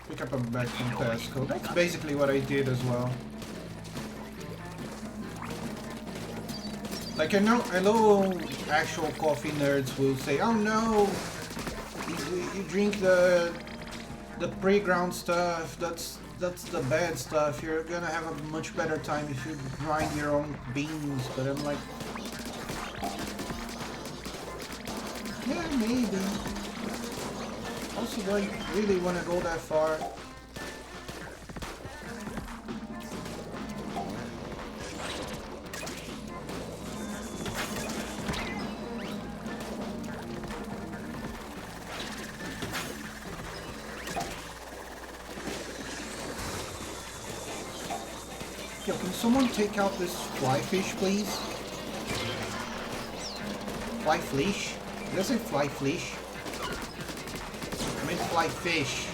Pick up a bag from Tesco. That's basically what I did as well. Like I know actual coffee nerds will say, "Oh no, you drink the pre-ground stuff. That's the bad stuff. You're gonna have a much better time if you grind your own beans." But I'm like, yeah, maybe. Also, do I really want to go that far? Yo, can someone take out this fly fish, please? Fly flesh? Did I say fly flesh? I meant fly fish.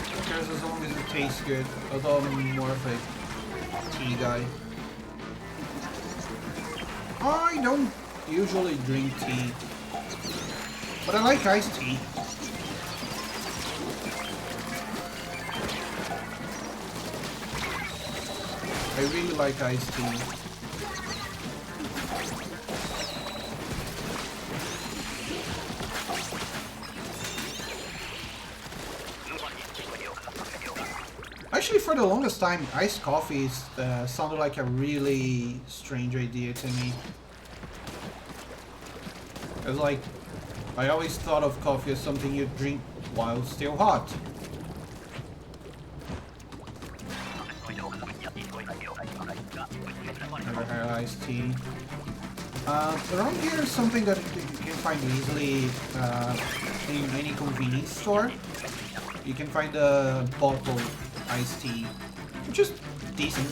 Who cares as long as it tastes good? Although I'm more of a tea guy. I don't usually drink tea, but I like iced tea. I really like iced tea. Actually, for the longest time, iced coffee sounded like a really strange idea to me. It was like, I always thought of coffee as something you drink while still hot. Never had iced tea. Around here is something that you can find easily in any convenience store. You can find a bottle iced tea, which is decent.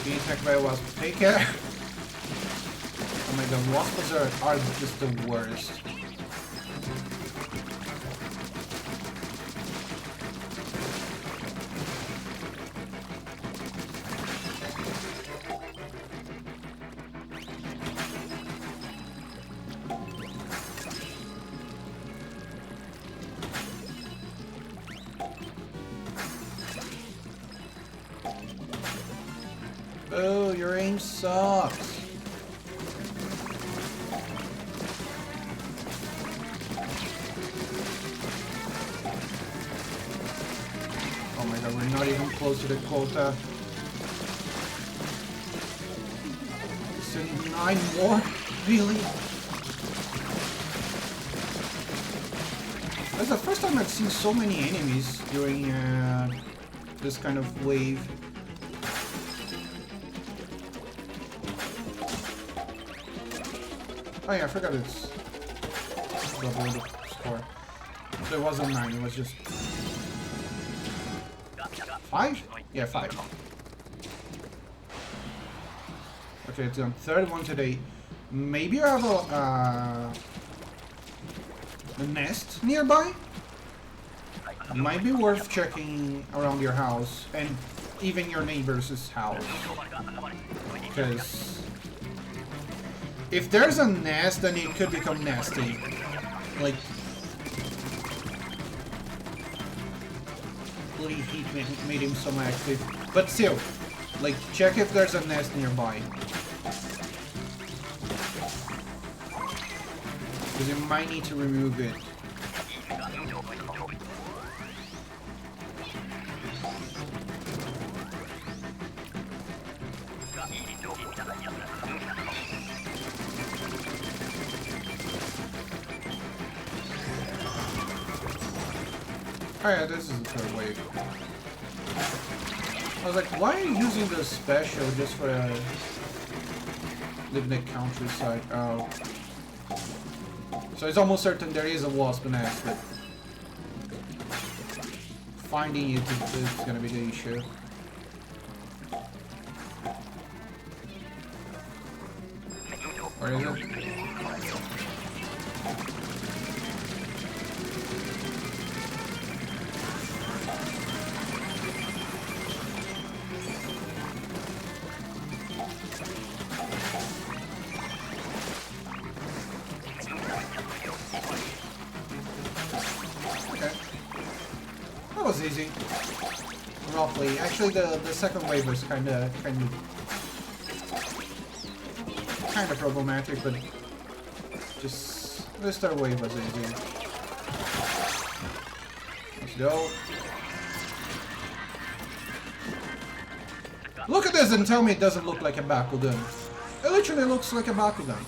Being attacked by a wasp. Take care! Oh my god, wasps are just the worst. Oh, your aim sucks. Oh my god, we're not even close to the quota. Still need 9 more? Really? That's the first time I've seen so many enemies during this kind of wave. Oh yeah, I forgot it's double the score. So it wasn't 9, it was just 5? Yeah, 5. Okay, it's the third one today. Maybe I have a nest nearby? Might be worth checking around your house and even your neighbor's house. Because if there's a nest, then it could become nasty. Like, bloody heat made him so active. But still, like, check if there's a nest nearby. Because you might need to remove it. Oh yeah, this is the third wave. I was like, why are you using the special just for live in the countryside? Oh. So it's almost certain there is a wasp nest, but finding it is gonna be the issue. Where is it? That was easy. Roughly. Actually, the second wave was kind of problematic, but just this third wave was easy. Let's go. Look at this and tell me it doesn't look like a Bakugan. It literally looks like a Bakugan.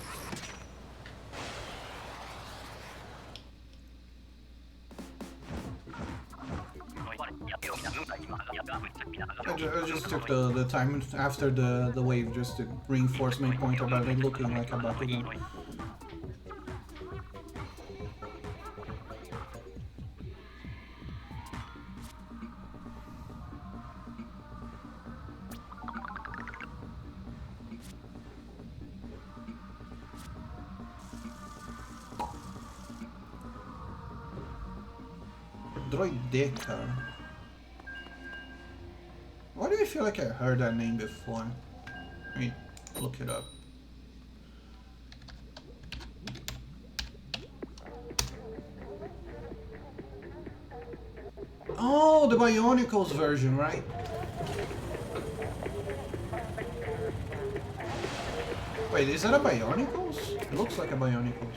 I just took the time after the wave just to reinforce my point about it looking like a Bakugan. Droideka. Why do I feel like I heard that name before? Let me look it up. Oh, the Bionicles version, right? Wait, is that a Bionicles? It looks like a Bionicles.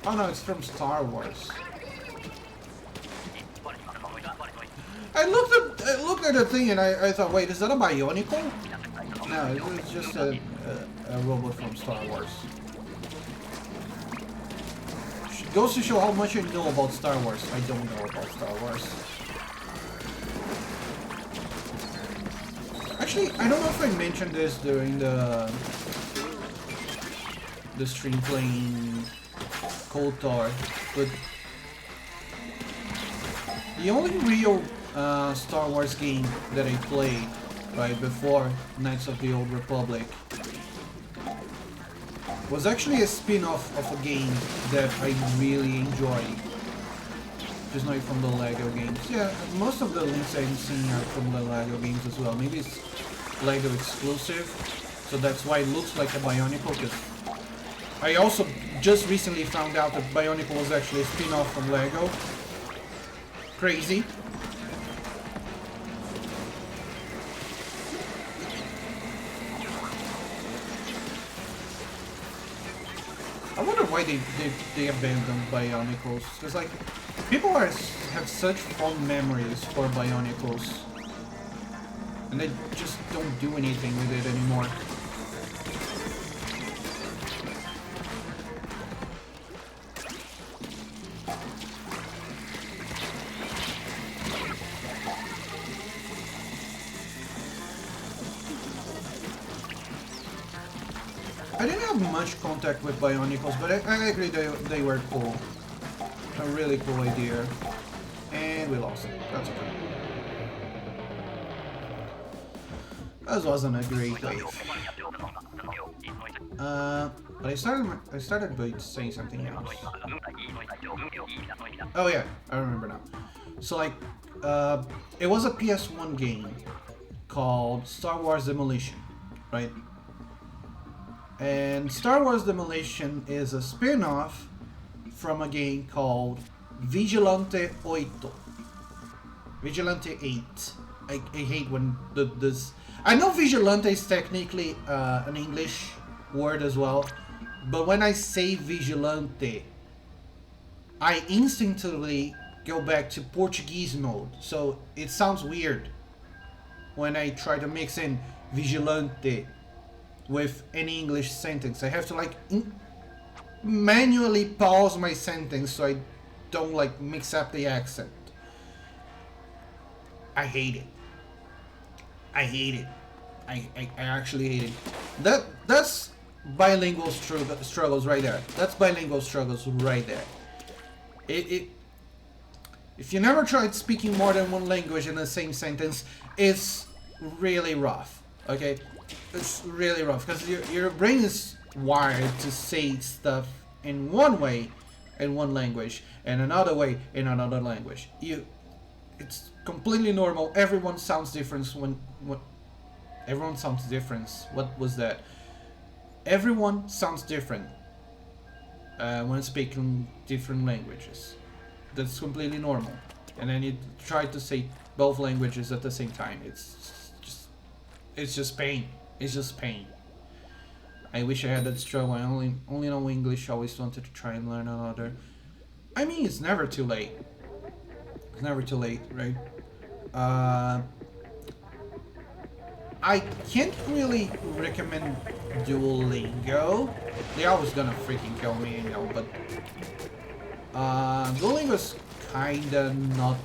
Oh no, it's from Star Wars. I looked at the thing and I thought, wait, is that a Bionicle? No, it's just a robot from Star Wars. Goes to show how much I know about Star Wars. I don't know about Star Wars. Actually, I don't know if I mentioned this during the stream playing Cold Tar, but the only real Star Wars game that I played right before Knights of the Old Republic was actually a spin-off of a game that I really enjoyed. Just not from the Lego games. Yeah, most of the links I'm seeing are from the Lego games as well. Maybe it's Lego exclusive, so that's why it looks like a Bionicle, because I also just recently found out that Bionicle was actually a spin-off from Lego. Crazy. I wonder why they abandoned Bionicles, because like people have such fond memories for Bionicles, and they just don't do anything with it anymore. I didn't have much contact with Bionicles, but I agree they were cool. A really cool idea. And we lost it. That's okay. That wasn't a great wave. But I started by saying something else. Oh yeah, I remember now. So like, it was a PS1 game called Star Wars Demolition, right? And Star Wars Demolition is a spin-off from a game called Vigilante 8. Vigilante 8. I hate when this... I know Vigilante is technically an English word as well, but when I say Vigilante, I instinctively go back to Portuguese mode, so it sounds weird when I try to mix in Vigilante with any English sentence. I have to like manually pause my sentence so I don't like mix up the accent. I hate it. I hate it. I actually hate it. That's bilingual struggles right there. That's bilingual struggles right there. If you never tried speaking more than one language in the same sentence, it's really rough. Okay, it's really rough because your brain is wired to say stuff in one way in one language and another way in another language. It's completely normal. Everyone sounds different when everyone sounds different. What was that? Everyone sounds different when speaking different languages. That's completely normal. And then you try to say both languages at the same time. It's just pain. It's just pain. I wish I had that struggle. I only know English. I always wanted to try and learn another. I mean, it's never too late. It's never too late, right? I can't really recommend Duolingo. They're always gonna freaking kill me, you know, but Duolingo's kinda not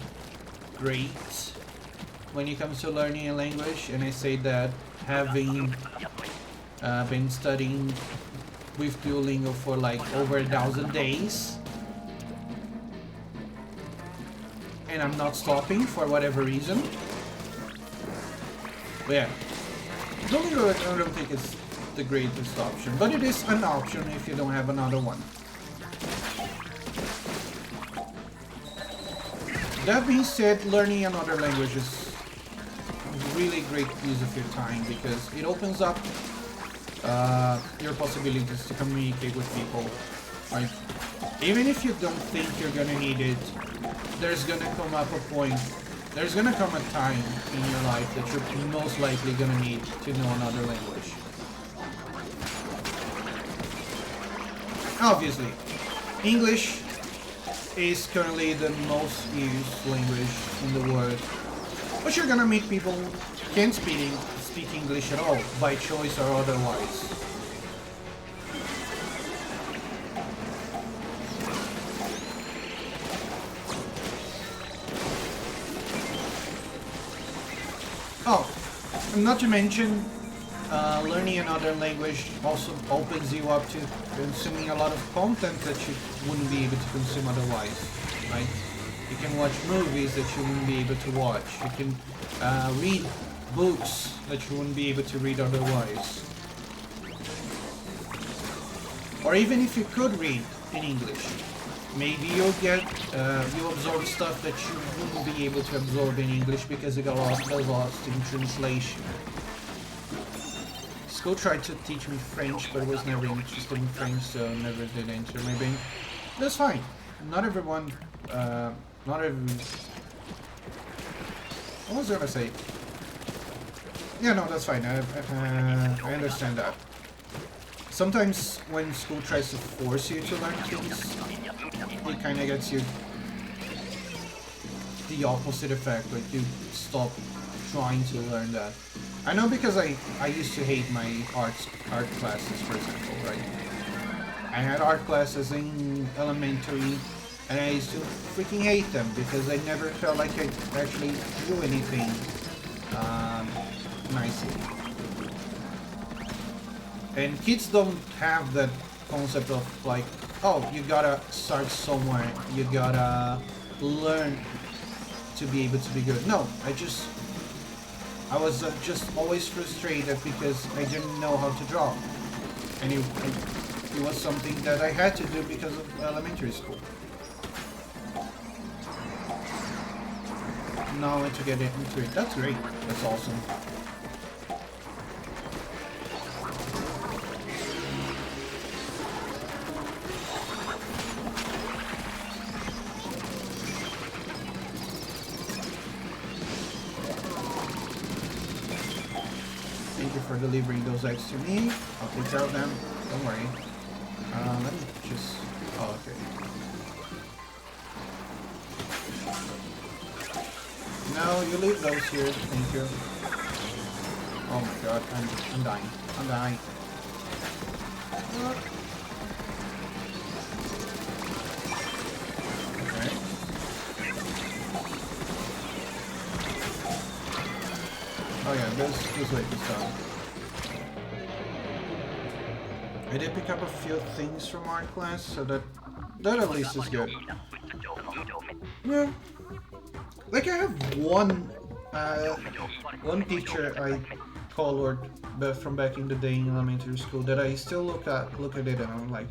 great when it comes to learning a language, and I say that having been studying with Duolingo for like over 1,000 days, and I'm not stopping for whatever reason. But yeah, Duolingo I don't think is the greatest option, but it is an option if you don't have another one. That being said, learning another language is a really great use of your time because it opens up your possibilities to communicate with people. Right? Even if you don't think you're gonna need it, there's gonna come up a point, there's gonna come a time in your life that you're most likely gonna need to know another language. Obviously, English is currently the most used language in the world, but you're gonna meet people who can't speak English at all, by choice or otherwise. Oh, and not to mention, learning another language also opens you up to consuming a lot of content that you wouldn't be able to consume otherwise, right? You can watch movies that you wouldn't be able to watch. You can read books that you wouldn't be able to read otherwise. Or even if you could read in English, maybe you'll absorb stuff that you wouldn't be able to absorb in English because it got lost in translation. School tried to teach me French, but I was never interested in French, so never did enter my brain. That's fine. Not everyone, not every... What was I gonna say? Yeah, no, that's fine. I understand that. Sometimes when school tries to force you to learn things, it kind of gets you the opposite effect, like you stop trying to learn that. I know because I used to hate my art classes, for example, right? I had art classes in elementary, and I used to freaking hate them because I never felt like I actually do anything nicely. And kids don't have that concept of like, oh, you gotta start somewhere, you gotta learn to be able to be good. No, I was just always frustrated because I didn't know how to draw. And it was something that I had to do because of elementary school. Now I want to get into it. That's great. That's awesome. For delivering those eggs to me. I'll take care of them. Don't worry. Let me just... Oh, okay. No, you leave those here. Thank you. Oh my god, I'm dying. I'm dying. Okay. Oh yeah, this way this time. I did pick up a few things from art class, so that at least is good. Yeah. Like I have one teacher I colored from back in the day in elementary school that I still look at it and I'm like,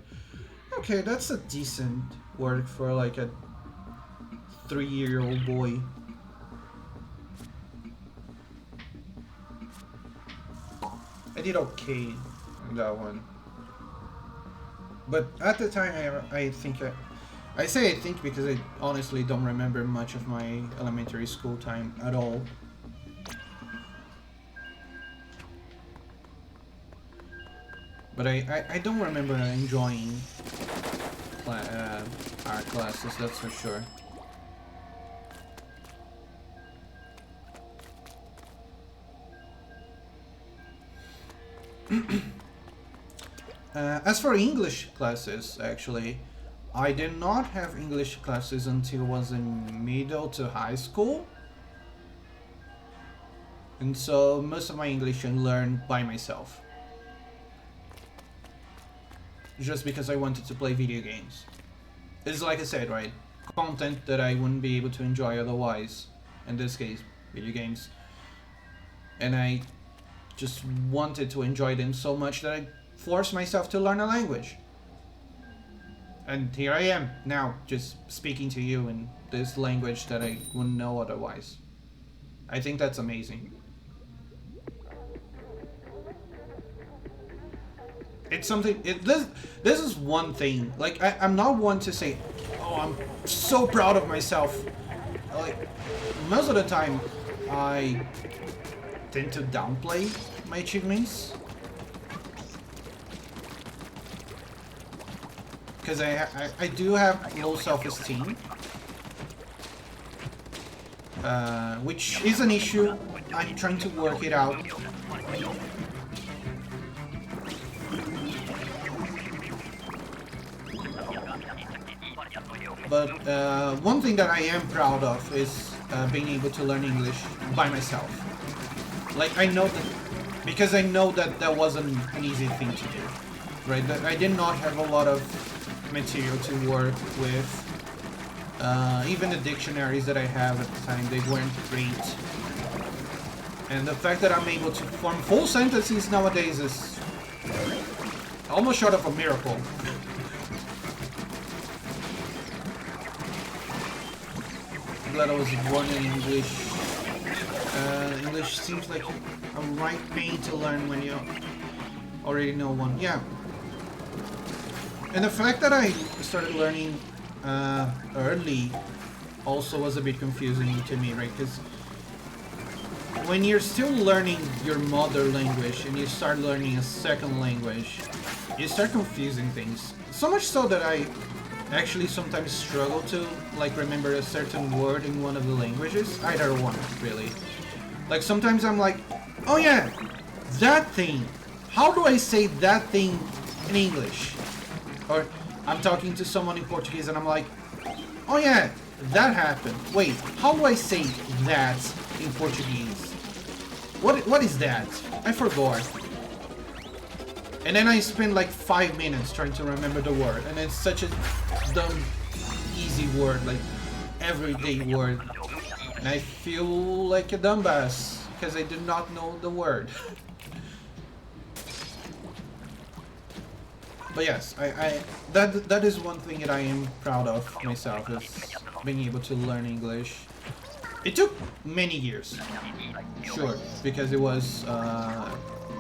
okay, that's a decent work for like a 3-year-old boy. I did okay in that one. But at the time, I think I say I think because I honestly don't remember much of my elementary school time at all. But I don't remember enjoying art classes, that's for sure. As for English classes, actually, I did not have English classes until I was in middle to high school. And so most of my English I learned by myself. Just because I wanted to play video games. It's like I said, right? Content that I wouldn't be able to enjoy otherwise. In this case, video games. And I just wanted to enjoy them so much that I forced myself to learn a language. And here I am, now, just speaking to you in this language that I wouldn't know otherwise. I think that's amazing. It's something, this is one thing, like, I'm not one to say, oh, I'm so proud of myself. Like, most of the time, I tend to downplay my achievements. Because I do have low self-esteem. Which is an issue. I'm trying to work it out. But one thing that I am proud of is being able to learn English by myself. Like, I know that, because I know that that wasn't an easy thing to do, right? That I did not have a lot of material to work with Even the dictionaries that I have at the time, they weren't great. And the fact that I'm able to form full sentences nowadays is almost short of a miracle. I'm glad I was born in English. English seems like a right pain to learn when you already know one. Yeah. And the fact that I started learning early also was a bit confusing to me, right? Because when you're still learning your mother language and you start learning a second language, you start confusing things. So much so that I actually sometimes struggle to like remember a certain word in one of the languages. Either one, really. Like sometimes I'm like, oh yeah, that thing. How do I say that thing in English? Or I'm talking to someone in Portuguese and I'm like, oh yeah, that happened. Wait, how do I say that in Portuguese? What is that? I forgot. And then I spend like 5 minutes trying to remember the word, and it's such a dumb, easy word, like everyday word. And I feel like a dumbass because I do not know the word. But yes, that is one thing that I am proud of myself, is being able to learn English. It took many years, sure, because it was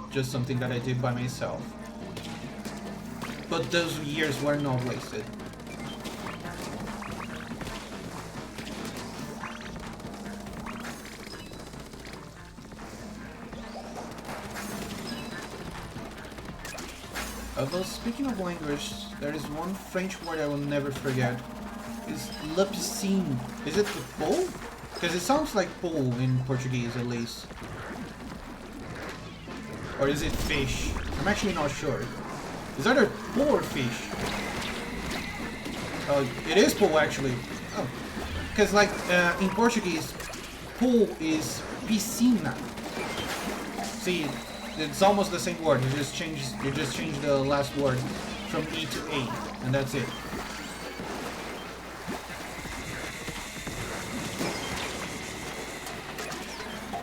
just something that I did by myself. But those years were not wasted. Although speaking of language, there is one French word I will never forget. Is le piscine. Is it the pool? Because it sounds like pool in Portuguese at least. Or is it fish? I'm actually not sure. Is that a pool or fish? Oh, it is pool actually. Oh, because like in Portuguese, pool is piscina. See, it's almost the same word. You just change the last word from E to A, and that's it.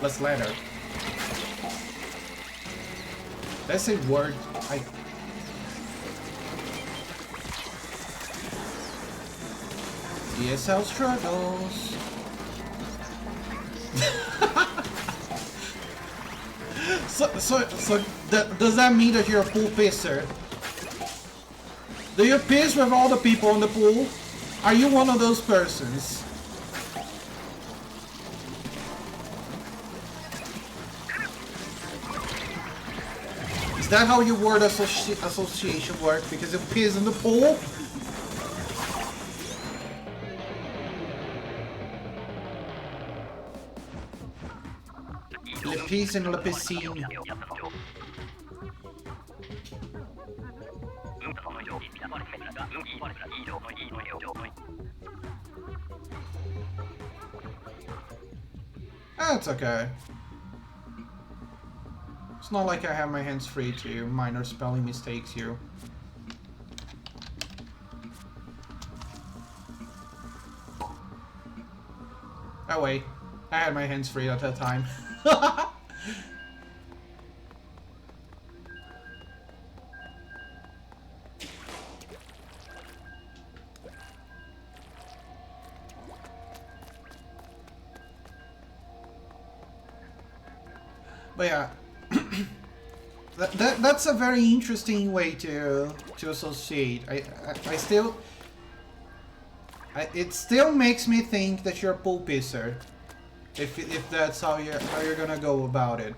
Plus letter. That's a word I. ESL struggles. So does that mean that you're a pool pisser? Do you piss with all the people in the pool? Are you one of those persons? Is that how your word association works? Because you piss in the pool? Le pisse in la piscine. That's okay. It's not like I have my hands free to minor spelling mistakes here. Oh wait, I had my hands free at that time. But yeah, that's a very interesting way to associate. It still makes me think that you're a pool pisser, if that's how you're gonna go about it.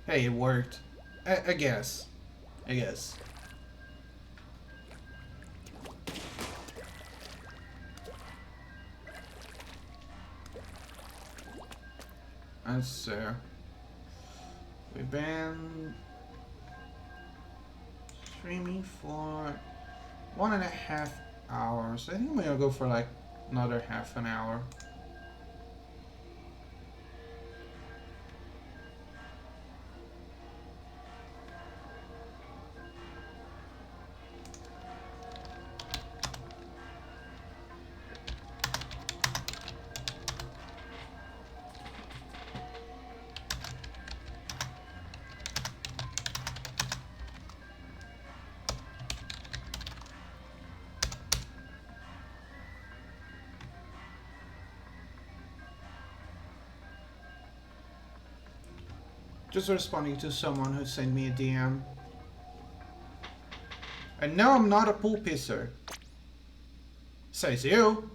Hey, it worked. I guess. I guess. That's we've been streaming for 1.5 hours. I think we're gonna go for like another half an hour. Just responding to someone who sent me a DM. And no, I'm not a pool pisser. Says you.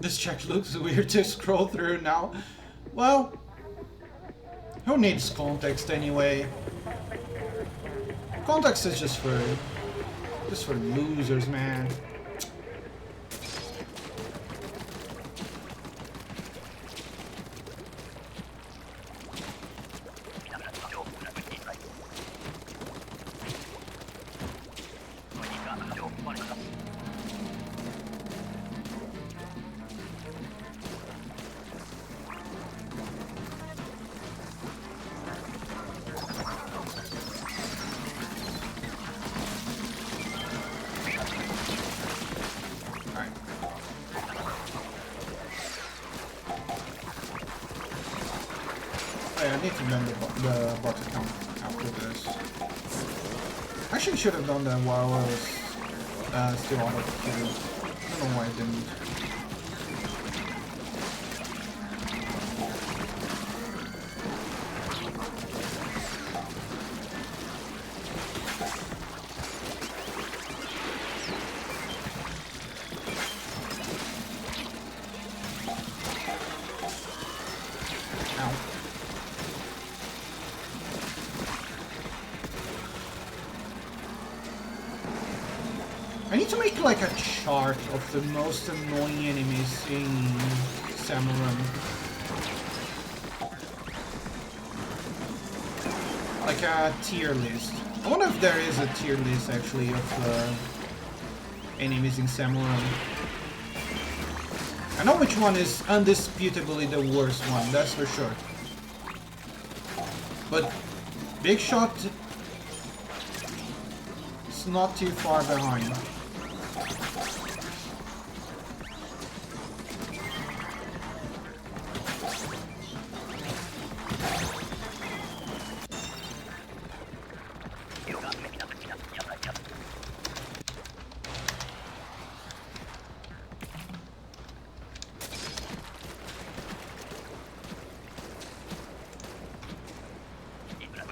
This check looks weird to scroll through now. Well, who needs context anyway? Context is just for losers, man. I need to learn the bot account after this. Actually, should have done that while I was still out of the queue. I don't know why I didn't. I need to make like a chart of the most annoying enemies in Samurai. Like a tier list. I wonder if there is a tier list actually of enemies in Samurai. I know which one is undisputably the worst one, that's for sure. But Big Shot is not too far behind.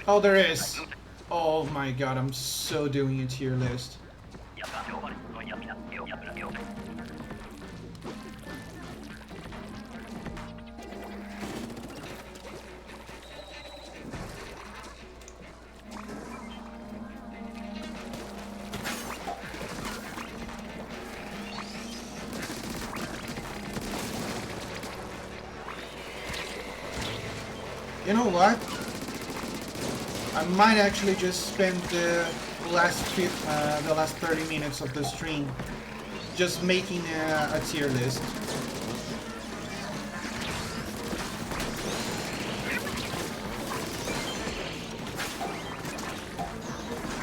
Oh, there is. Oh my god, I'm so doing a tier list. You know what? I might actually just spend the last 30 minutes of the stream just making a tier list.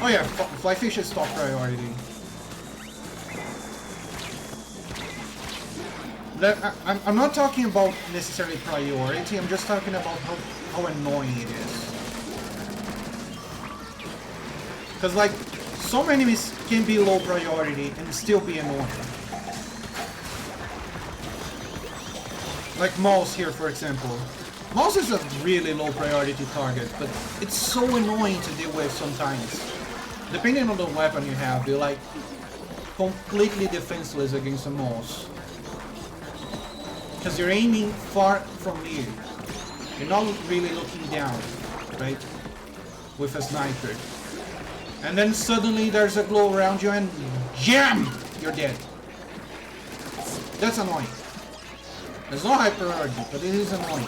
Oh yeah, Flyfish is top priority. I'm not talking about necessarily priority, I'm just talking about how annoying it is. Because, like, some enemies can be low priority and still be annoying. Like Mouse here, for example. Mouse is a really low priority target, but it's so annoying to deal with sometimes. Depending on the weapon you have, you're like completely defenseless against a Mouse. Because you're aiming far from you. You're not really looking down, right? With a sniper. And then suddenly there's a glow around you and jam! You're dead. That's annoying. It's not high priority, but it is annoying.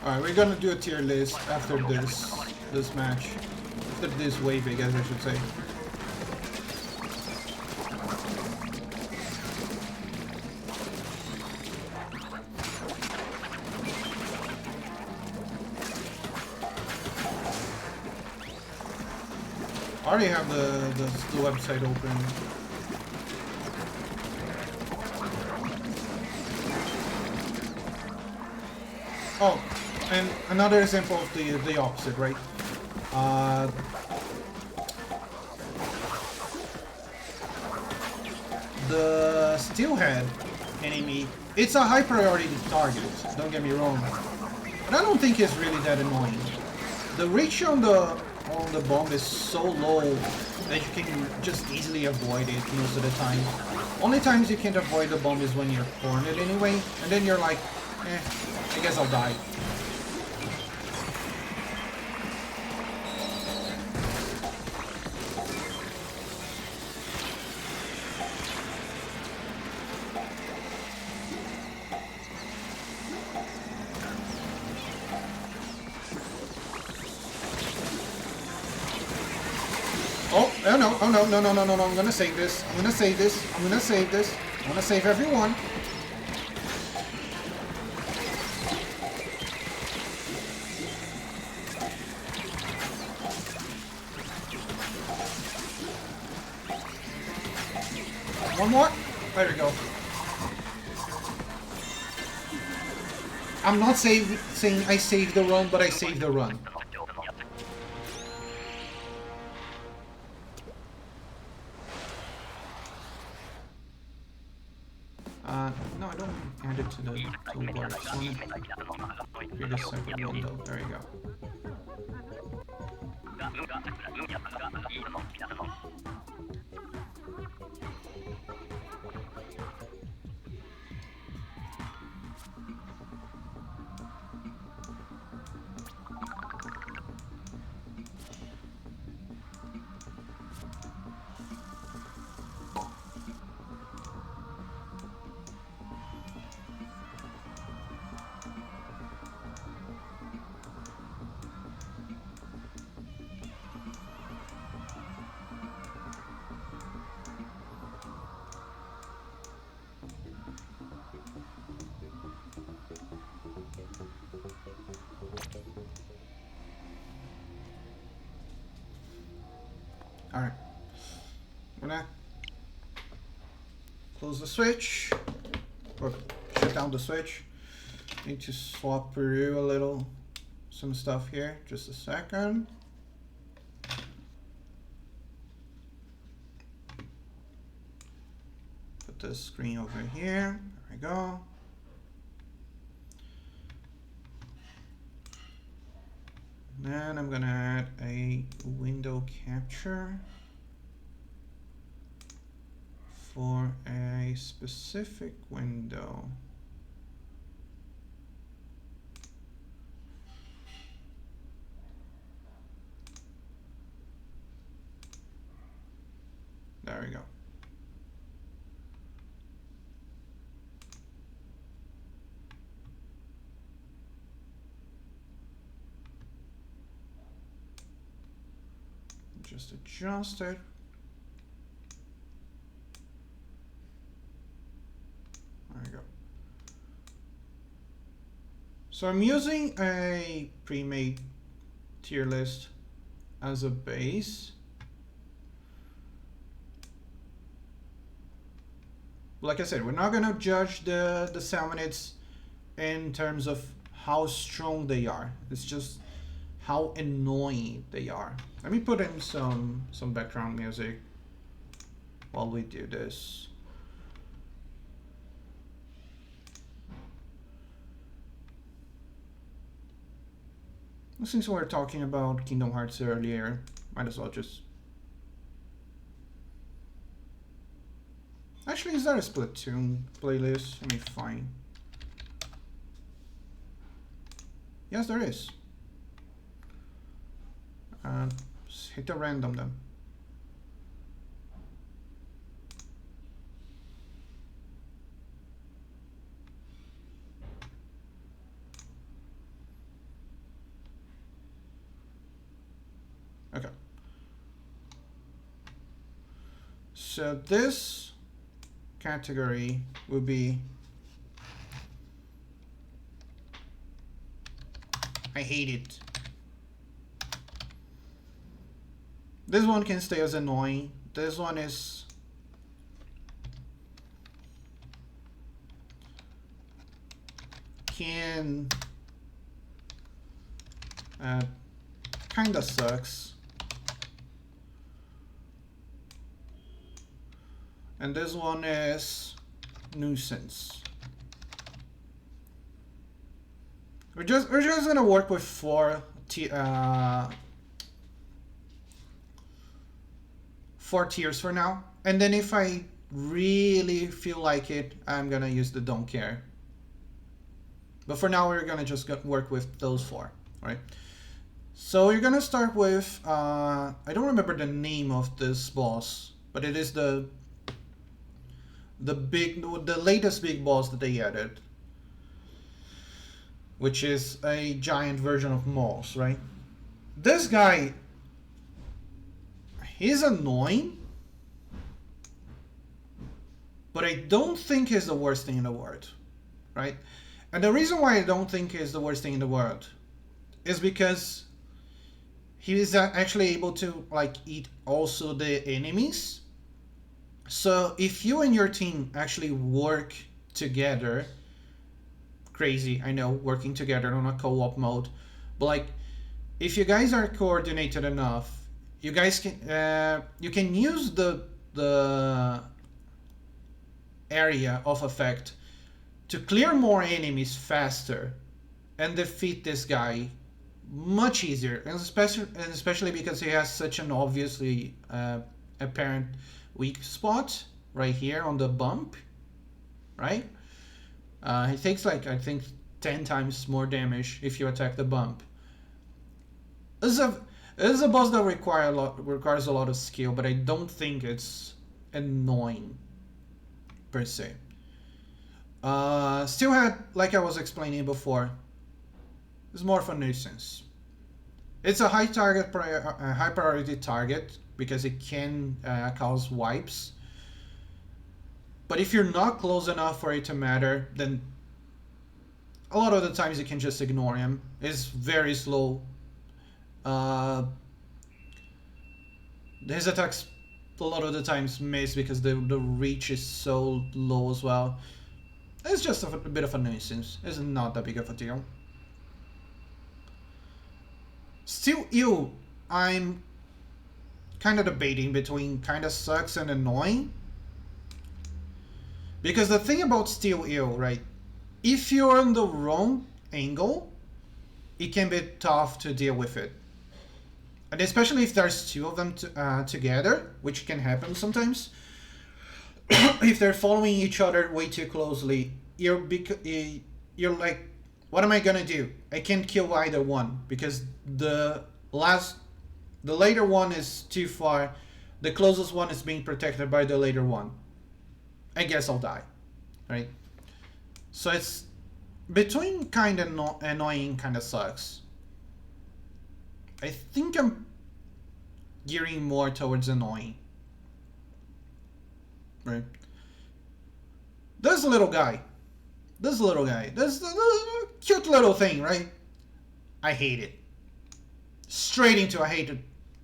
Alright, we're gonna do a tier list after this match. After this wave, I guess I should say. I already have the website open. Oh, and another example of the opposite, right? The steelhead enemy, it's a high priority target, don't get me wrong. But I don't think it's really that annoying. The reach on the bomb is so low that you can just easily avoid it most of the time. Only times you can't avoid the bomb is when you're cornered anyway, and then you're like, I guess I'll die. Oh no, I'm gonna save this. I'm gonna save this. I'm gonna save this. I'm gonna save everyone. One more. There we go. I'm not saying I saved the run, but I saved the run. No, I don't add it to the toolbar. I just want to create a separate window. There you go. Alright. I'm gonna close the switch. Or shut down the switch. Need to swap through a little some stuff here. Just a second. Put the screen over here. There we go. Then I'm gonna add a window capture for a specific window. There we go. Just adjust it. There we go. So I'm using a pre-made tier list as a base. Like I said, we're not gonna judge the salmonids in terms of how strong they are. It's just how annoying they are. Let me put in some background music while we do this. Since we were talking about Kingdom Hearts earlier, Might as well just... Actually, is there a Splatoon playlist? Let me find. Yes, there is. Just hit a random then. Okay. So this category will be... I hate it. This one can stay as annoying. This one is... can... kinda sucks. And this one is nuisance. We're just gonna work with four tiers for now, and then if I really feel like it, I'm gonna use the don't care. But for now, we're gonna just work with those four, right? So you're gonna start with I don't remember the name of this boss, but it is the latest big boss that they added, which is a giant version of Moss, right? This guy, he's annoying, but I don't think he's the worst thing in the world, right? And the reason why I don't think he's the worst thing in the world is because he is actually able to like eat also the enemies. So if you and your team actually work together, crazy, I know, working together on a co-op mode, but like if you guys are coordinated enough, you guys can you can use the area of effect to clear more enemies faster and defeat this guy much easier, and especially because he has such an obviously apparent weak spot right here on the bump, right? He takes like, I think, 10 times more damage if you attack the bump. This is a boss that requires a lot of skill, but I don't think it's annoying per se. Still had, like I was explaining before, it's more of a nuisance. It's a high priority target because it can cause wipes. But if you're not close enough for it to matter, then a lot of the times you can just ignore him. It's very slow. His attacks a lot of the times miss because the reach is so low as well. It's just a bit of a nuisance. It's not that big of a deal. Still Ill, I'm kind of debating between kind of sucks and annoying. Because the thing about Steel Eel, right, if you're on the wrong angle, it can be tough to deal with it. And especially if there's two of them together, which can happen sometimes. If they're following each other way too closely, you're like, what am I gonna do? I can't kill either one because the later one is too far. The closest one is being protected by the later one. I guess I'll die, right? So it's between kind of annoying, kind of sucks. I think I'm gearing more towards annoying, right? This little guy, this cute little thing, right? I hate it. Straight into I hate it.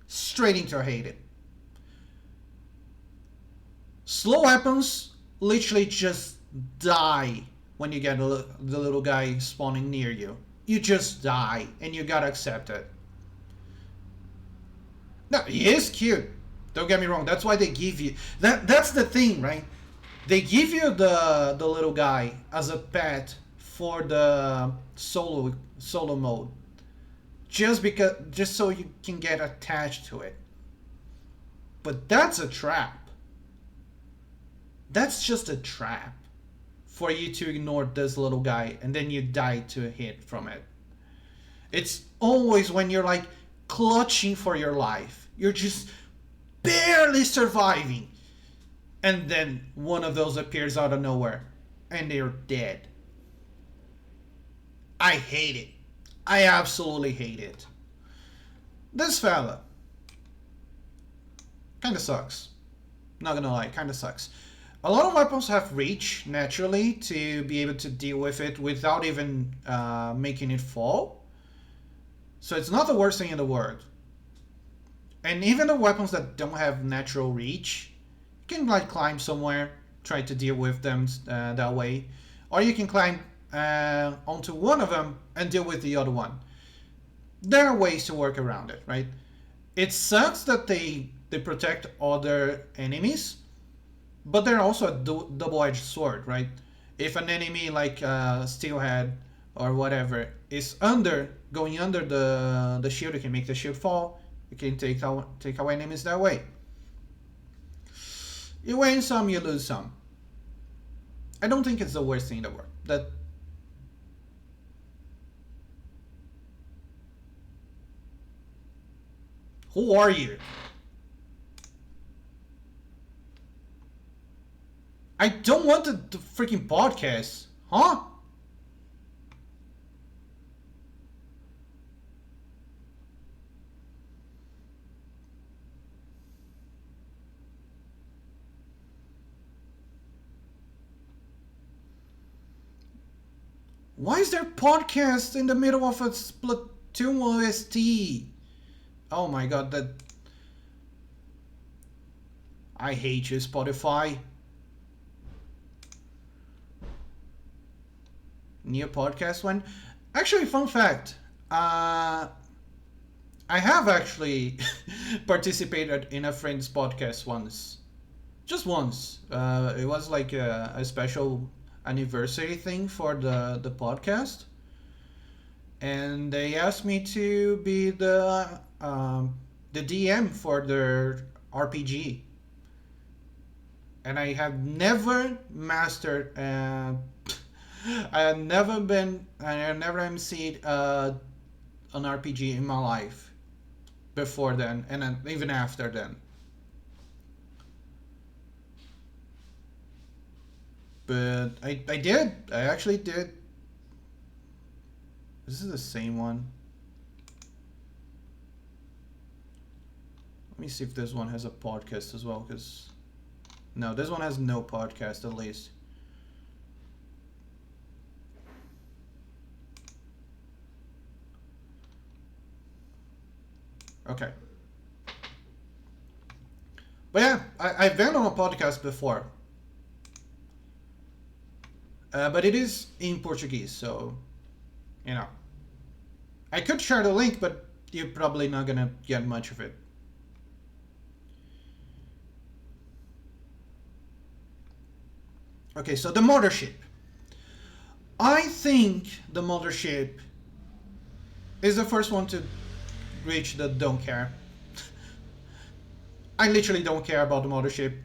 Straight into I hate it. Slow weapons literally just die when you get the little guy spawning near you. You just die, and you gotta accept it. No, he is cute. Don't get me wrong. That's why they give you that's the thing, right? They give you the little guy as a pet for the solo mode, just so you can get attached to it. But that's a trap. That's just a trap for you to ignore this little guy and then you die to a hit from it. It's always when you're like clutching for your life. You're just barely surviving. And then one of those appears out of nowhere and they're dead. I hate it. I absolutely hate it. This fella kinda sucks. Not gonna lie, kinda sucks. A lot of weapons have reach naturally to be able to deal with it without even making it fall. So it's not the worst thing in the world. And even the weapons that don't have natural reach, you can like climb somewhere, try to deal with them that way. Or you can climb onto one of them and deal with the other one. There are ways to work around it, right? It sucks that they protect other enemies, but they're also a double-edged sword, right? If an enemy like Steelhead or whatever is going under the shield, you can make the shield fall. You can take away enemies that way. You win some, you lose some. I don't think it's the worst thing in the world. That who are you? I don't want the freaking podcast, huh? Why is there podcast in the middle of a Splatoon OST? Oh my god, that... I hate you, Spotify. New podcast one? Actually, fun fact. I have actually participated in a friend's podcast once. Just once. It was like a special anniversary thing for the podcast. And they asked me to be the DM for their RPG. And I have never mastered I have never emceed an RPG in my life before then, and then, even after then. But I did. I actually did. This is the same one. Let me see if this one has a podcast as well, because... No, this one has no podcast at least. Okay. But yeah, I've been on a podcast before. But it is in Portuguese, so, you know. I could share the link, but you're probably not gonna get much of it. Okay, so the mothership. I think the mothership is the first one to reach the don't care. I literally don't care about the mothership.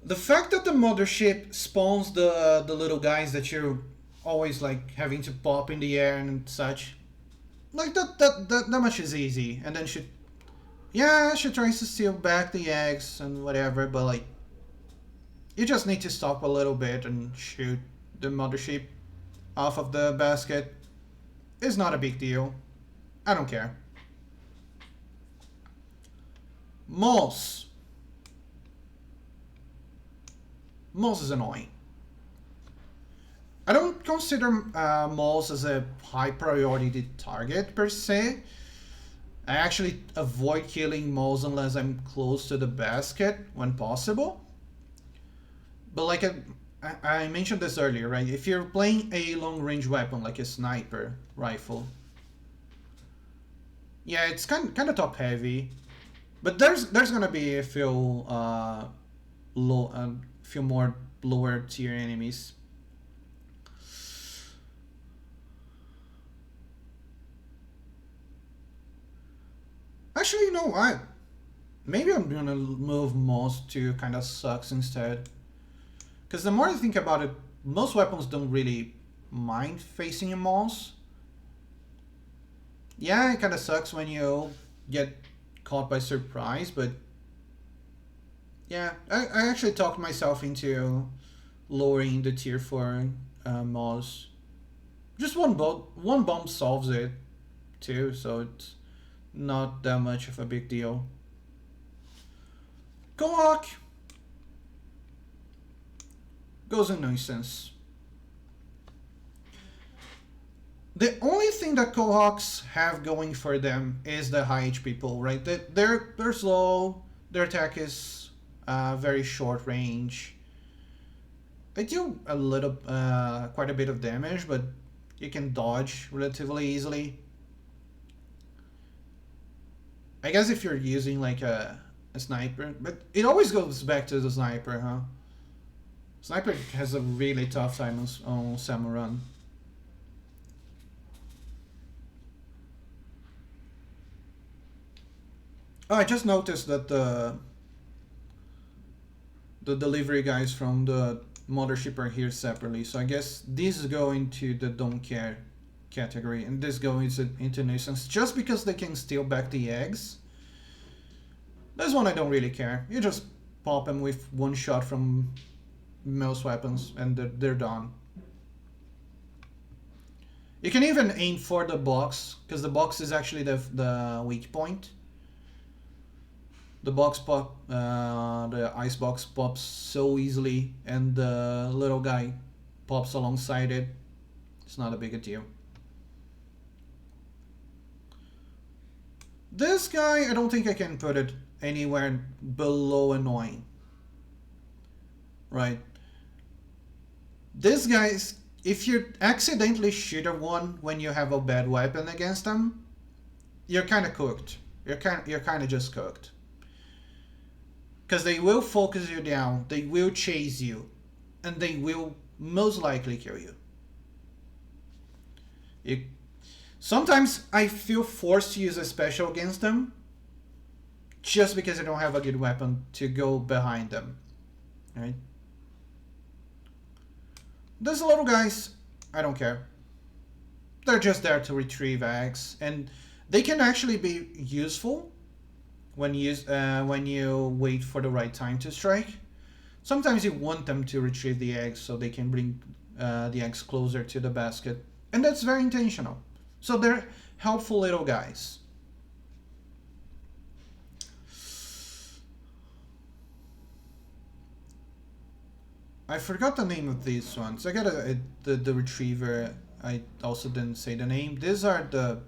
The fact that the mothership spawns the little guys that you're always like having to pop in the air and such, like that much is easy. And then she tries to steal back the eggs and whatever, but like you just need to stop a little bit and shoot the mothership off of the basket. It's not a big deal. I don't care. Moss. Moss is annoying. I don't consider moss as a high priority target per se. I actually avoid killing moss unless I'm close to the basket when possible. But like I mentioned this earlier, right? If you're playing a long-range weapon like a sniper rifle, yeah, it's kind of top-heavy. But there's gonna be a few few more lower tier enemies. maybe I'm gonna move Moss to kind of sucks instead. Because the more I think about it, most weapons don't really mind facing a Moss. Yeah, it kind of sucks when you get caught by surprise, but yeah, I actually talked myself into lowering the tier for Moss. Just one bomb solves it too, so it's not that much of a big deal. Kohawk goes in nuisance. The only thing that Kohawks have going for them is the high HP pool, right? They're slow. Their attack is very short range. They do a little, quite a bit of damage, but you can dodge relatively easily. I guess if you're using like a sniper, but it always goes back to the sniper, huh? Sniper has a really tough time on Samurun. Oh, I just noticed that the delivery guys from the mothership are here separately, so I guess these go into the don't care category, and this goes into nuisance just because they can steal back the eggs. This one I don't really care. You just pop them with one shot from most weapons, and they're done. You can even aim for the box, because the box is actually the weak point. The the ice box pops so easily, and the little guy pops alongside it. It's not a big a deal. This guy, I don't think I can put it anywhere below annoying. Right. This guy's, if you accidentally shoot a one when you have a bad weapon against them, you're kind of cooked. You're kind of just cooked. Because they will focus you down, they will chase you, and they will most likely kill you. Sometimes I feel forced to use a special against them, just because I don't have a good weapon to go behind them. Right? Those little guys, I don't care. They're just there to retrieve eggs, and they can actually be useful when you wait for the right time to strike. Sometimes you want them to retrieve the eggs so they can bring the eggs closer to the basket, and that's very intentional. So they're helpful little guys. I forgot the name of these ones. I got the retriever. I also didn't say the name. These are the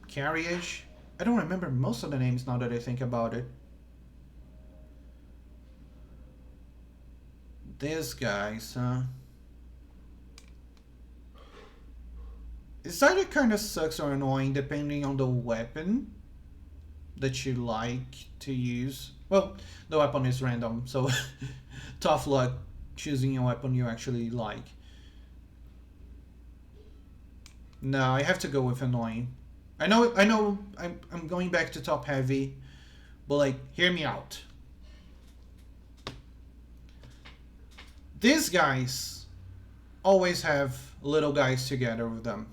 carriage. I don't remember most of the names now that I think about it. These guys, huh? It's either kind of sucks or annoying depending on the weapon that you like to use. Well, the weapon is random, so tough luck choosing a weapon you actually like. No, I have to go with annoying. I know, I'm going back to top heavy, but like, hear me out. These guys always have little guys together with them.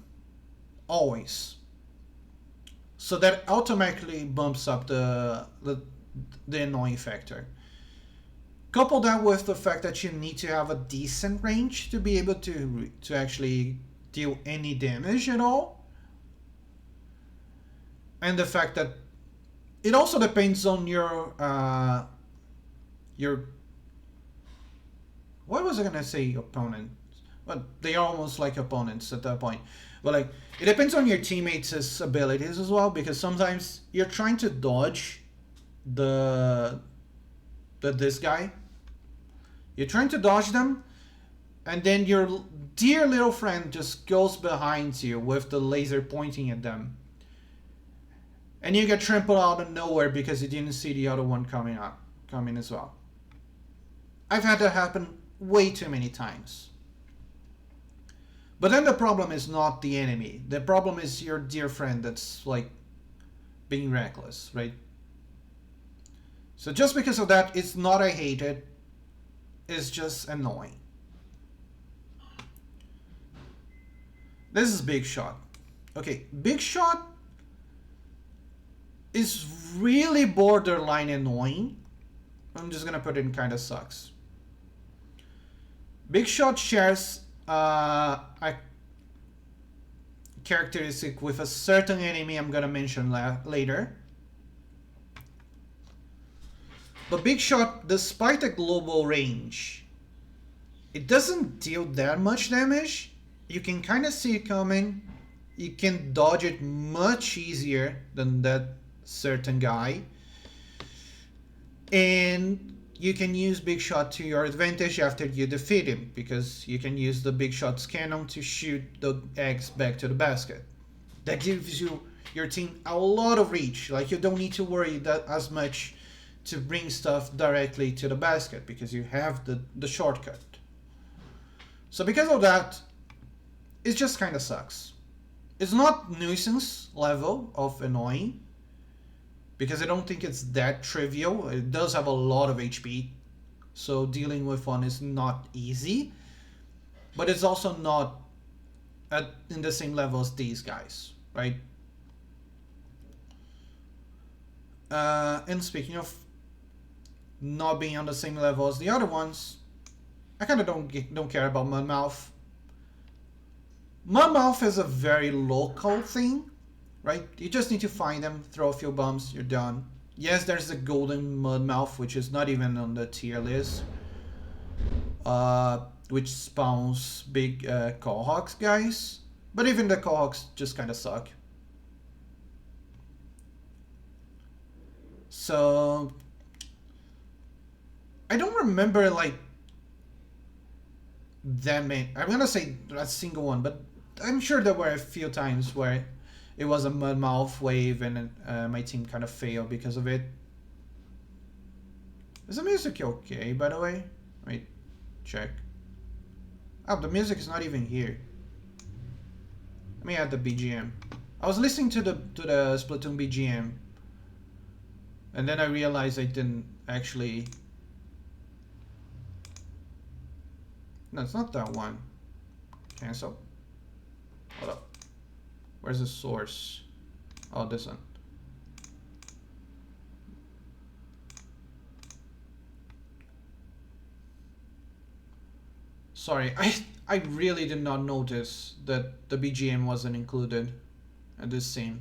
Always. So that automatically bumps up the annoying factor. Couple that with the fact that you need to have a decent range to be able to actually deal any damage at all. And the fact that it also depends on your what was I gonna say, opponent? Well, they are almost like opponents at that point. But like, it depends on your teammates' abilities as well, because sometimes you're trying to dodge this guy. You're trying to dodge them, and then your dear little friend just goes behind you with the laser pointing at them. And you get trampled out of nowhere because you didn't see the other one coming as well. I've had that happen way too many times. But then the problem is not the enemy. The problem is your dear friend that's like being reckless, right? So just because of that, it's not I hate it, it's just annoying. This is Big Shot. Okay, Big Shot is really borderline annoying. I'm just gonna put it in kinda sucks. Big Shot shares a characteristic with a certain enemy I'm gonna mention later. But Big Shot, despite a global range, it doesn't deal that much damage. You can kind of see it coming. You can dodge it much easier than that certain guy. And you can use Big Shot to your advantage after you defeat him, because you can use the Big Shot's cannon to shoot the eggs back to the basket. That gives your team a lot of reach. Like, you don't need to worry that as much to bring stuff directly to the basket because you have the shortcut. So because of that, it just kind of sucks. It's not nuisance level of annoying, because I don't think it's that trivial. It does have a lot of HP, so dealing with one is not easy, but it's also not in the same level as these guys, right? And speaking of not being on the same level as the other ones, I kind of don't care about Mudmouth. Mudmouth is a very local thing, right? You just need to find them, throw a few bombs, you're done. Yes, there's the golden Mudmouth, which is not even on the tier list, which spawns big Callhawks guys, but even the Callhawks just kind of suck. So I don't remember like that many. I'm gonna say a single one, but I'm sure there were a few times where it was a Mudmouth wave and my team kind of failed because of it. Is the music okay, by the way? Wait, check. Oh, the music is not even here. Let me add the BGM. I was listening to the Splatoon BGM, and then I realized I didn't actually. No, it's not that one. Cancel. Hold up. Where's the source? Oh, this one. Sorry, I really did not notice that the BGM wasn't included at this scene.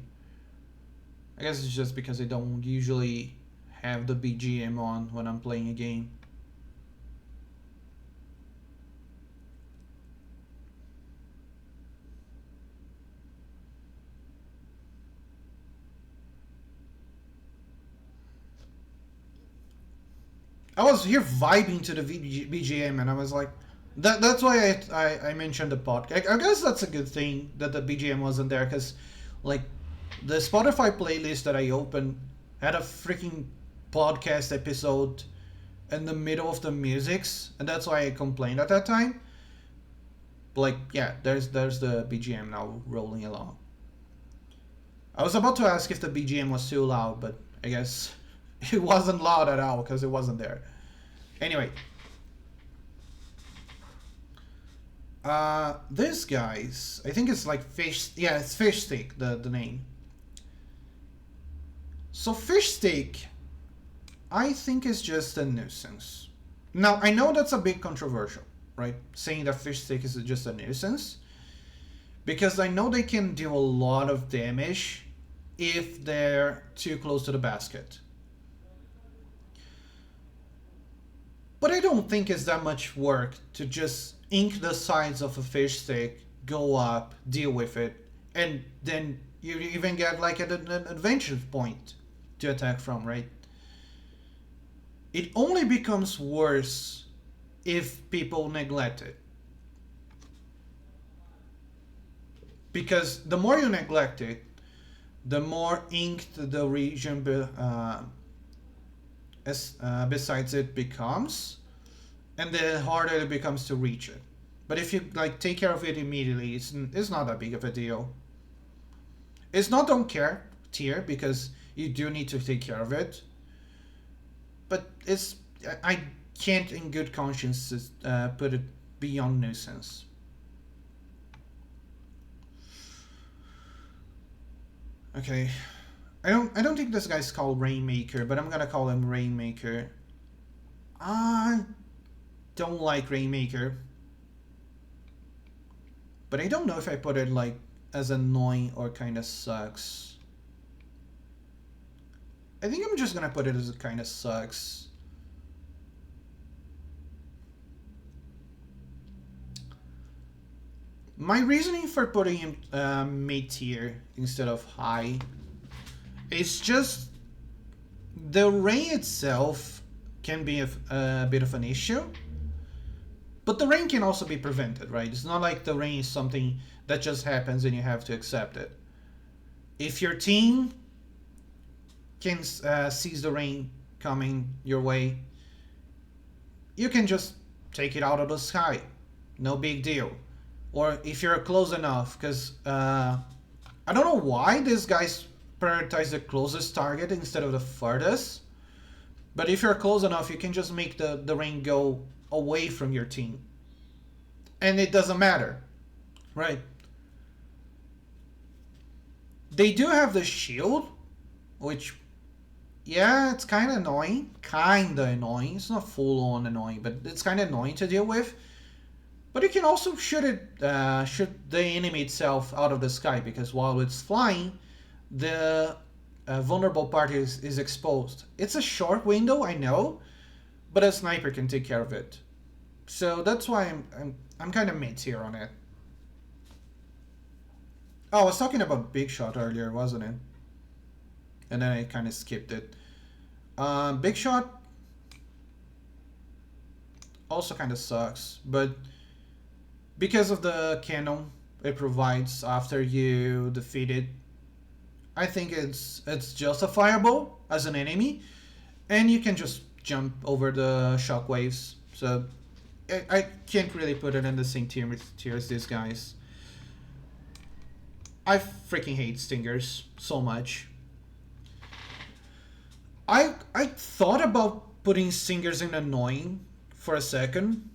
I guess it's just because I don't usually have the BGM on when I'm playing a game. I was here vibing to the BGM, and I was like, that's why I mentioned the podcast. I guess that's a good thing that the BGM wasn't there, because like the Spotify playlist that I opened had a freaking podcast episode in the middle of the musics, and that's why I complained at that time. But like, yeah, there's the BGM now rolling along. I was about to ask if the BGM was too loud, but I guess it wasn't loud at all because it wasn't there. Anyway. This guy's, I think it's like fish, yeah, it's fish steak, the name. So fish steak, I think is just a nuisance. Now, I know that's a bit controversial, right? Saying that fish steak is just a nuisance, because I know they can do a lot of damage if they're too close to the basket. But I don't think it's that much work to just ink the sides of a fish stick, go up, deal with it, and then you even get like an advantage point to attack from, right? It only becomes worse if people neglect it. Because the more you neglect it, the more inked the region besides it becomes, and the harder it becomes to reach it. But if you like take care of it immediately, it's not that big of a deal. It's not don't care tier, because you do need to take care of it. but I can't in good conscience put it beyond nuisance. Okay, I don't think this guy's called Rainmaker, but I'm gonna call him Rainmaker. I don't like Rainmaker, but I don't know if I put it like as annoying or kind of sucks. I think I'm just gonna put it as it kind of sucks. My reasoning for putting him mid tier instead of high is just the rain itself can be a bit of an issue, but the rain can also be prevented, right? It's not like the rain is something that just happens and you have to accept it. If your team can sees the rain coming your way, you can just take it out of the sky. No big deal. Or if you're close enough, because I don't know why these guys prioritize the closest target instead of the furthest. But if you're close enough, you can just make the rain go away from your team. And it doesn't matter, right? They do have the shield, which, yeah, it's kind of annoying. It's not full on annoying, but it's kind of annoying to deal with. But you can also shoot the enemy itself out of the sky, because while it's flying, the vulnerable part is exposed. It's a short window, I know, but a sniper can take care of it. So that's why I'm kind of mid tier on it. Oh, I was talking about Big Shot earlier, wasn't it? And then I kind of skipped it. Big Shot also kind of sucks, but because of the cannon it provides after you defeat it, I think it's justifiable as an enemy, and you can just jump over the shockwaves. So I can't really put it in the same tier as these guys. I freaking hate stingers so much. I thought about putting stingers in annoying for a second,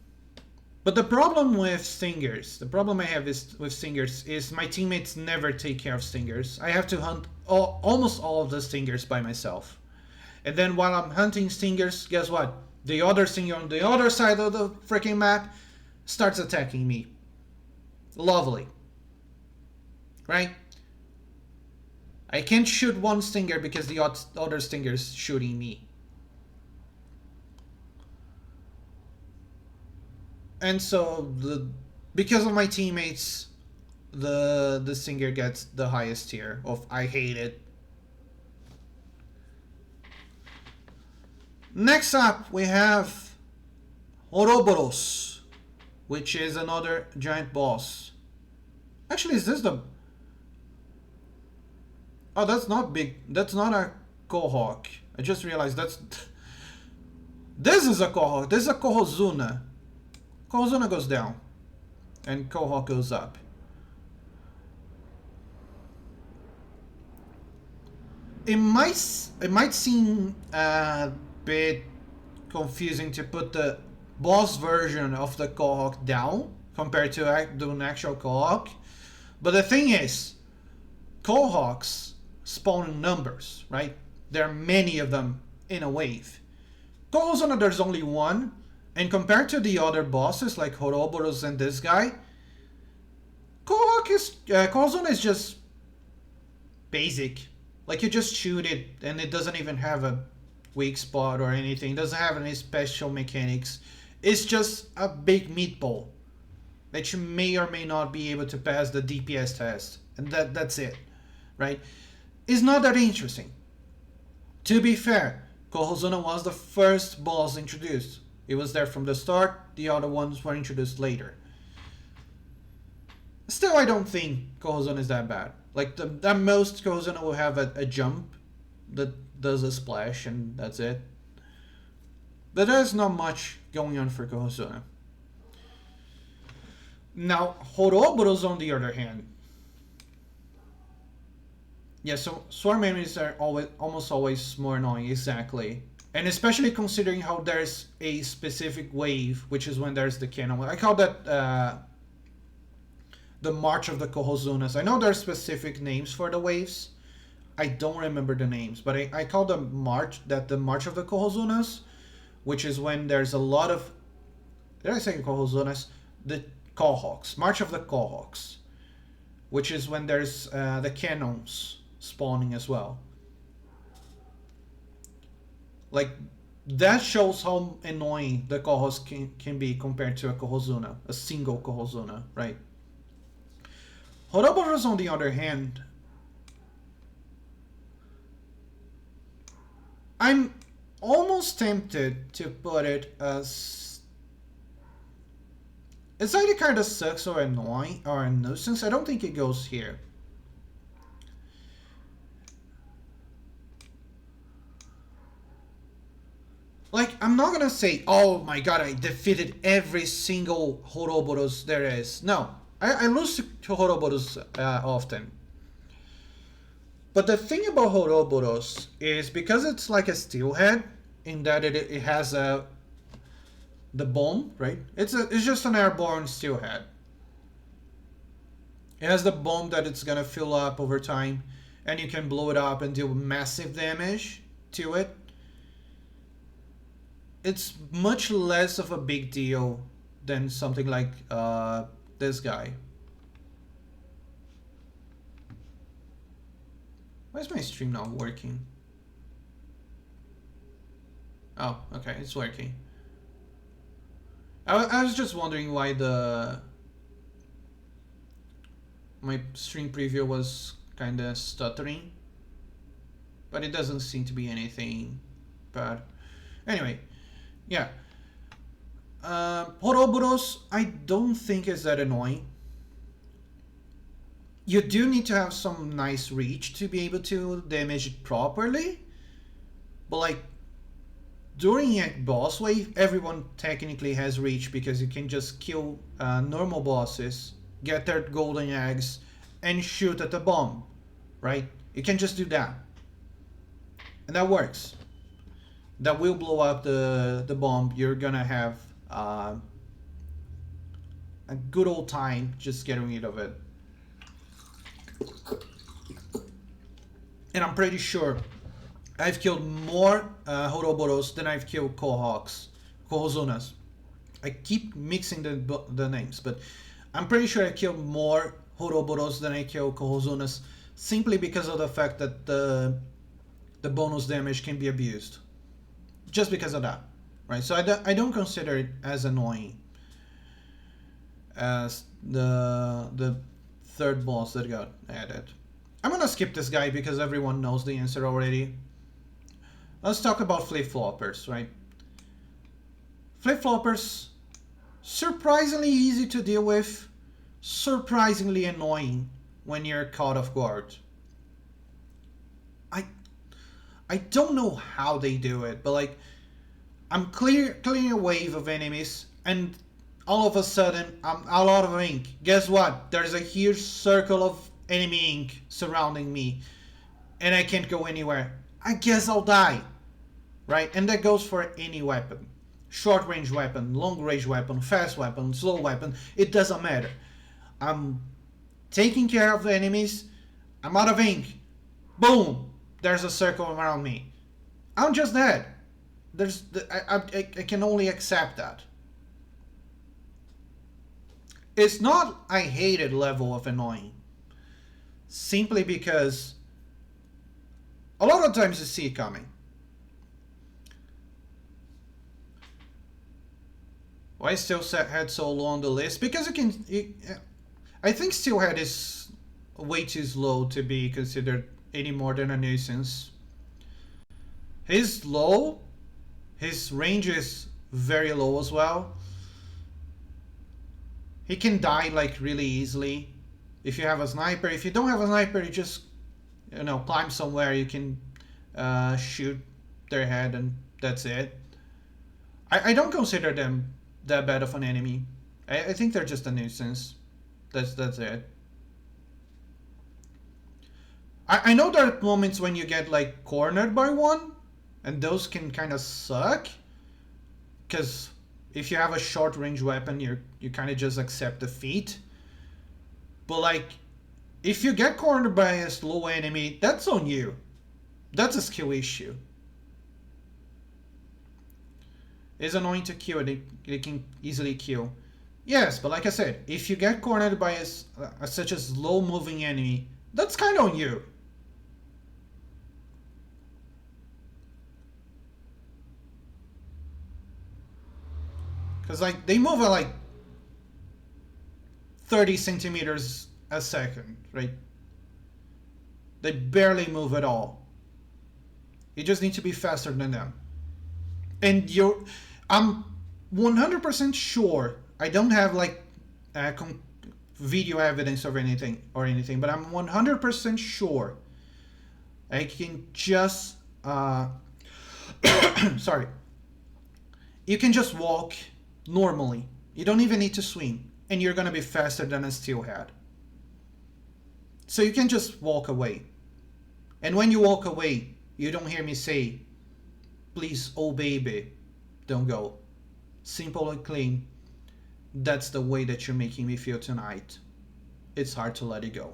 but the problem with stingers, the problem I have with stingers is my teammates never take care of stingers. I have to hunt almost all of the stingers by myself. And then while I'm hunting stingers, guess what? The other stinger on the other side of the freaking map starts attacking me. Lovely. Right? I can't shoot one stinger because the other stinger's shooting me. And so because of my teammates, the stinger gets the highest tier of I hate it. Next up we have Ouroboros, which is another giant boss. Actually, is this the... Oh, that's not big. That's not a Kohawk. I just realized that's... This is a Kohawk. This is a Kohozuna. Kohozuna goes down, and Kohawk goes up. It might seem a bit confusing to put the boss version of the Kohawk down compared to an actual Kohawk, but the thing is, Kohawks spawn in numbers, right? There are many of them in a wave. Kohozuna, there's only one. And compared to the other bosses like Ouroboros and this guy, Kohozuna is just basic. Like, you just shoot it and it doesn't even have a weak spot or anything. It doesn't have any special mechanics. It's just a big meatball that you may or may not be able to pass the DPS test. And that's it, right? It's not that interesting. To be fair, Kohozuna was the first boss introduced. It was there from the start, the other ones were introduced later. Still, I don't think Kohozuna is that bad. Like, the most Kohozuna will have a jump that does a splash, and that's it. But there's not much going on for Kohozuna. Now, Ouroboros, on the other hand. Yeah, so swarm enemies are almost always more annoying, exactly. And especially considering how there's a specific wave, which is when there's the cannon. I call that the March of the Kohozunas. I know there are specific names for the waves. I don't remember the names, but I call them the March of the Kohozunas, which is when there's a lot of, did I say Kohozunas? The Kohawks, March of the Kohawks, which is when there's the cannons spawning as well. Like, that shows how annoying the Kohos can be compared to a Kohozuna, a single Kohozuna, right? Horoboros, on the other hand, I'm almost tempted to put it as it's either kind of sucks or annoying or a nuisance. I don't think it goes here. Like, I'm not gonna say, oh my god, I defeated every single Horoboros there is. No, I lose to Horoboros often. But the thing about Horoboros is because it's like a steelhead, in that it has the bomb, right? It's just an airborne steelhead. It has the bomb that it's gonna fill up over time, and you can blow it up and deal massive damage to it. It's much less of a big deal than something like this guy. Why is my stream not working? Oh, okay, it's working. I was just wondering why my stream preview was kind of stuttering, but it doesn't seem to be anything bad. Anyway, yeah. Horoboros, I don't think is that annoying. You do need to have some nice reach to be able to damage it properly, but like during a boss wave, everyone technically has reach because you can just kill normal bosses, get their golden eggs, and shoot at the bomb, right? You can just do that, and that works. That will blow up the bomb. You're gonna have a good old time just getting rid of it. And I'm pretty sure I've killed more Horoboros than I've killed Kohozunas. I keep mixing the names, but I'm pretty sure I killed more Horoboros than I killed Kohozunas, simply because of the fact that the bonus damage can be abused. Just because of that, right? So I don't consider it as annoying as the third boss that got added. I'm gonna skip this guy because everyone knows the answer already. Let's talk about flip-floppers, right? Flip-floppers, surprisingly easy to deal with, surprisingly annoying when you're caught off guard. I don't know how they do it, but like, I'm clearing a wave of enemies, and all of a sudden, I'm out of ink. Guess what? There's a huge circle of enemy ink surrounding me, and I can't go anywhere. I guess I'll die, right? And that goes for any weapon. Short range weapon, long range weapon, fast weapon, slow weapon, it doesn't matter. I'm taking care of the enemies, I'm out of ink. Boom! There's a circle around me. I'm just dead. I can only accept that. It's not a hated level of annoying. Simply because a lot of times you see it coming. Why Steelhead so low on the list? Because I think Steelhead is way too slow to be considered any more than a nuisance. He's low. His range is very low as well. He can die like really easily. If you have a sniper, if you don't have a sniper, you just climb somewhere. You can shoot their head, and that's it. I don't consider them that bad of an enemy. I think they're just a nuisance. That's it. I know there are moments when you get like cornered by one, and those can kind of suck. Because if you have a short range weapon, you kind of just accept defeat. But like, if you get cornered by a slow enemy, that's on you. That's a skill issue. It's annoying to kill. They can easily kill. Yes, but like I said, if you get cornered by such a slow-moving enemy, that's kind of on you. Because like they move at like 30 centimeters a second, right? They barely move at all. You just need to be faster than them. And I'm 100% sure, I don't have like video evidence of anything, but I'm 100% sure I can just sorry, you can just walk normally. You don't even need to swim, and you're gonna be faster than a steelhead. So you can just walk away. And when you walk away, you don't hear me say, please, oh baby, don't go. Simple and clean. That's the way that you're making me feel tonight. It's hard to let it go.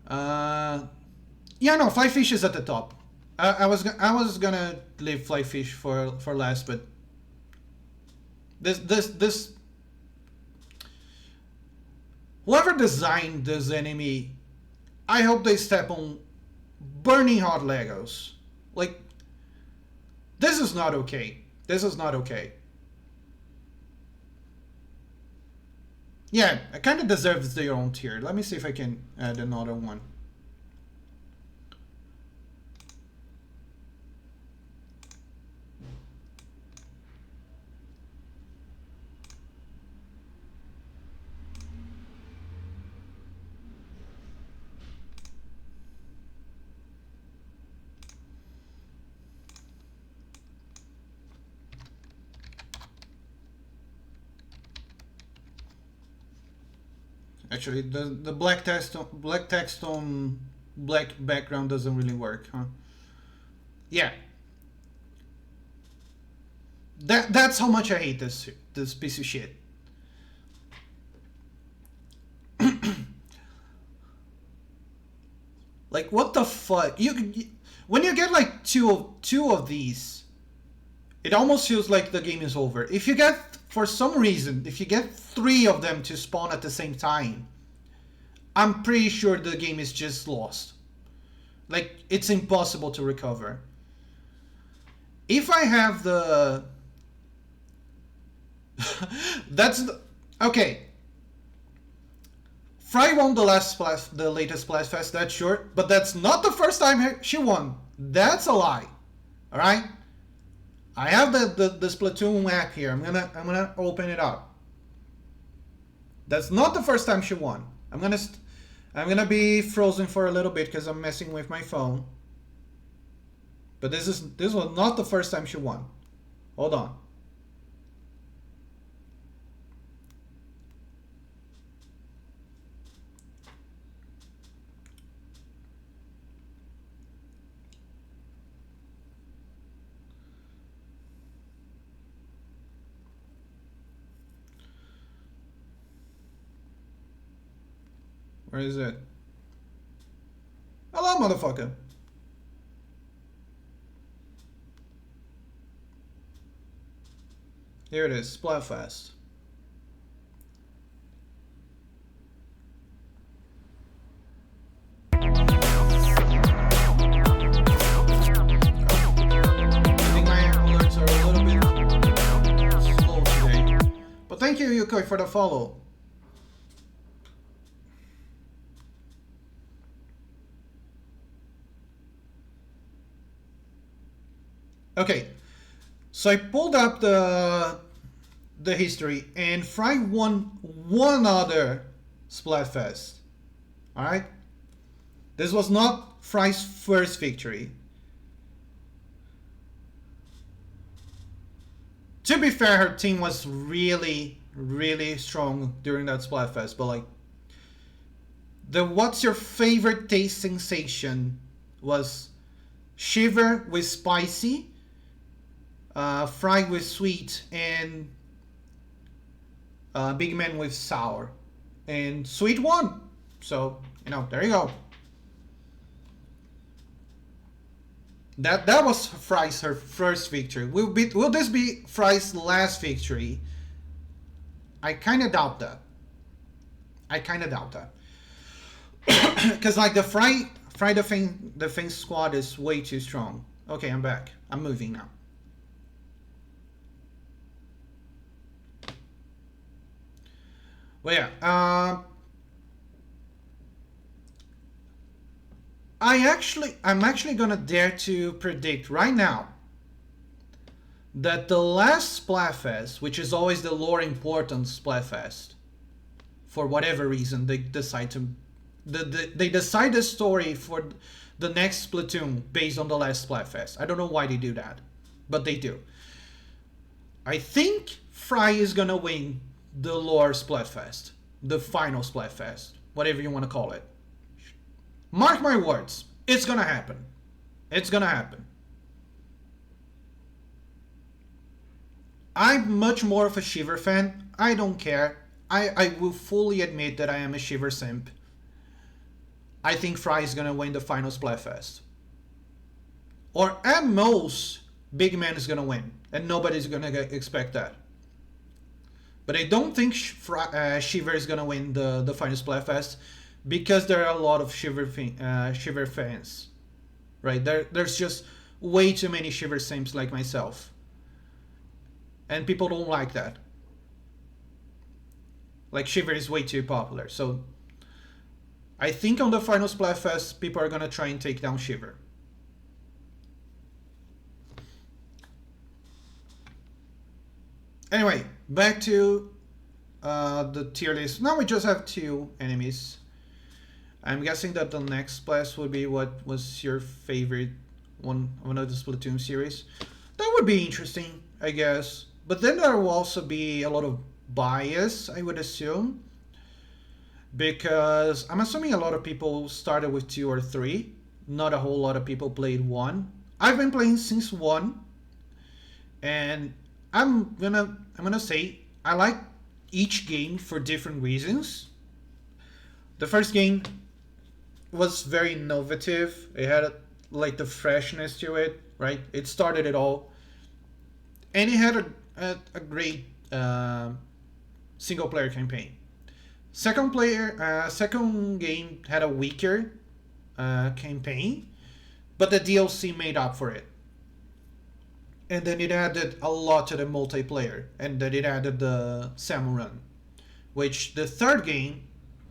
Yeah, no, fly fish is at the top. I was gonna leave fly fish for last, but this whoever designed this enemy, I hope they step on burning hot Legos. Like, this is not okay. This is not okay. Yeah, it kind of deserves their own tier. Let me see if I can add another one. Actually, the black text on black background doesn't really work, huh? Yeah. That's how much I hate this piece of shit. Like, what the fuck? When you get like two of these, it almost feels like the game is over. If you get, for some reason, if you get 3 of them to spawn at the same time, I'm pretty sure the game is just lost. Like, it's impossible to recover. If I have the... That's the... Okay. Fry won the latest Splatfest, that's sure, but that's not the first time she won. That's a lie. Alright? I have the Splatoon app here. I'm gonna open it up. That's not the first time she won. I'm gonna be frozen for a little bit because I'm messing with my phone. But this was not the first time she won. Hold on. Where is it? Hello, motherfucker. Here it is, Splatfest. I think my alerts are a little bit slow today. But thank you, Yukoi, for the follow. Okay, so I pulled up the history, and Fry won one other Splatfest. All right, this was not Fry's first victory. To be fair, her team was really, really strong during that Splatfest, but like the what's your favorite taste sensation was Shiver with spicy, Fry with sweet, and Big Man with sour. And Sweet won. So, there you go. That was Fry's her first victory. Will this be Fry's last victory? I kind of doubt that. Because like the Fry the Fang squad is way too strong. Okay, I'm back. I'm moving now. Well, yeah. I'm actually gonna dare to predict right now that the last Splatfest, which is always the lore important Splatfest, for whatever reason they decide to, they decide the story for the next Splatoon based on the last Splatfest. I don't know why they do that, but they do. I think Fry is gonna win the lore Splatfest, the final Splatfest, whatever you want to call it. Mark my words, it's gonna happen. It's gonna happen. I'm much more of a Shiver fan. I don't care. I will fully admit that I am a Shiver simp. I think Fry is gonna win the final Splatfest. Or at most, Big Man is gonna win, and nobody's gonna expect that. But I don't think Shiver is gonna win the final Splatfest because there are a lot of Shiver fans, right? There's just way too many Shiver simps like myself, and people don't like that. Like Shiver is way too popular, so I think on the final Splatfest, people are gonna try and take down Shiver. Anyway, back to the tier list. Now we just have 2 enemies. I'm guessing that the next Splash would be what was your favorite one of the Splatoon series. That would be interesting, I guess. But then there will also be a lot of bias, I would assume. Because I'm assuming a lot of people started with 2 or 3. Not a whole lot of people played 1. I've been playing since 1. And I'm gonna say I like each game for different reasons. The first game was very innovative. It had like the freshness to it, right? It started it all, and it had a great single player campaign. Second game had a weaker campaign, but the DLC made up for it. And then it added a lot to the multiplayer, and then it added the salmon run, which the third game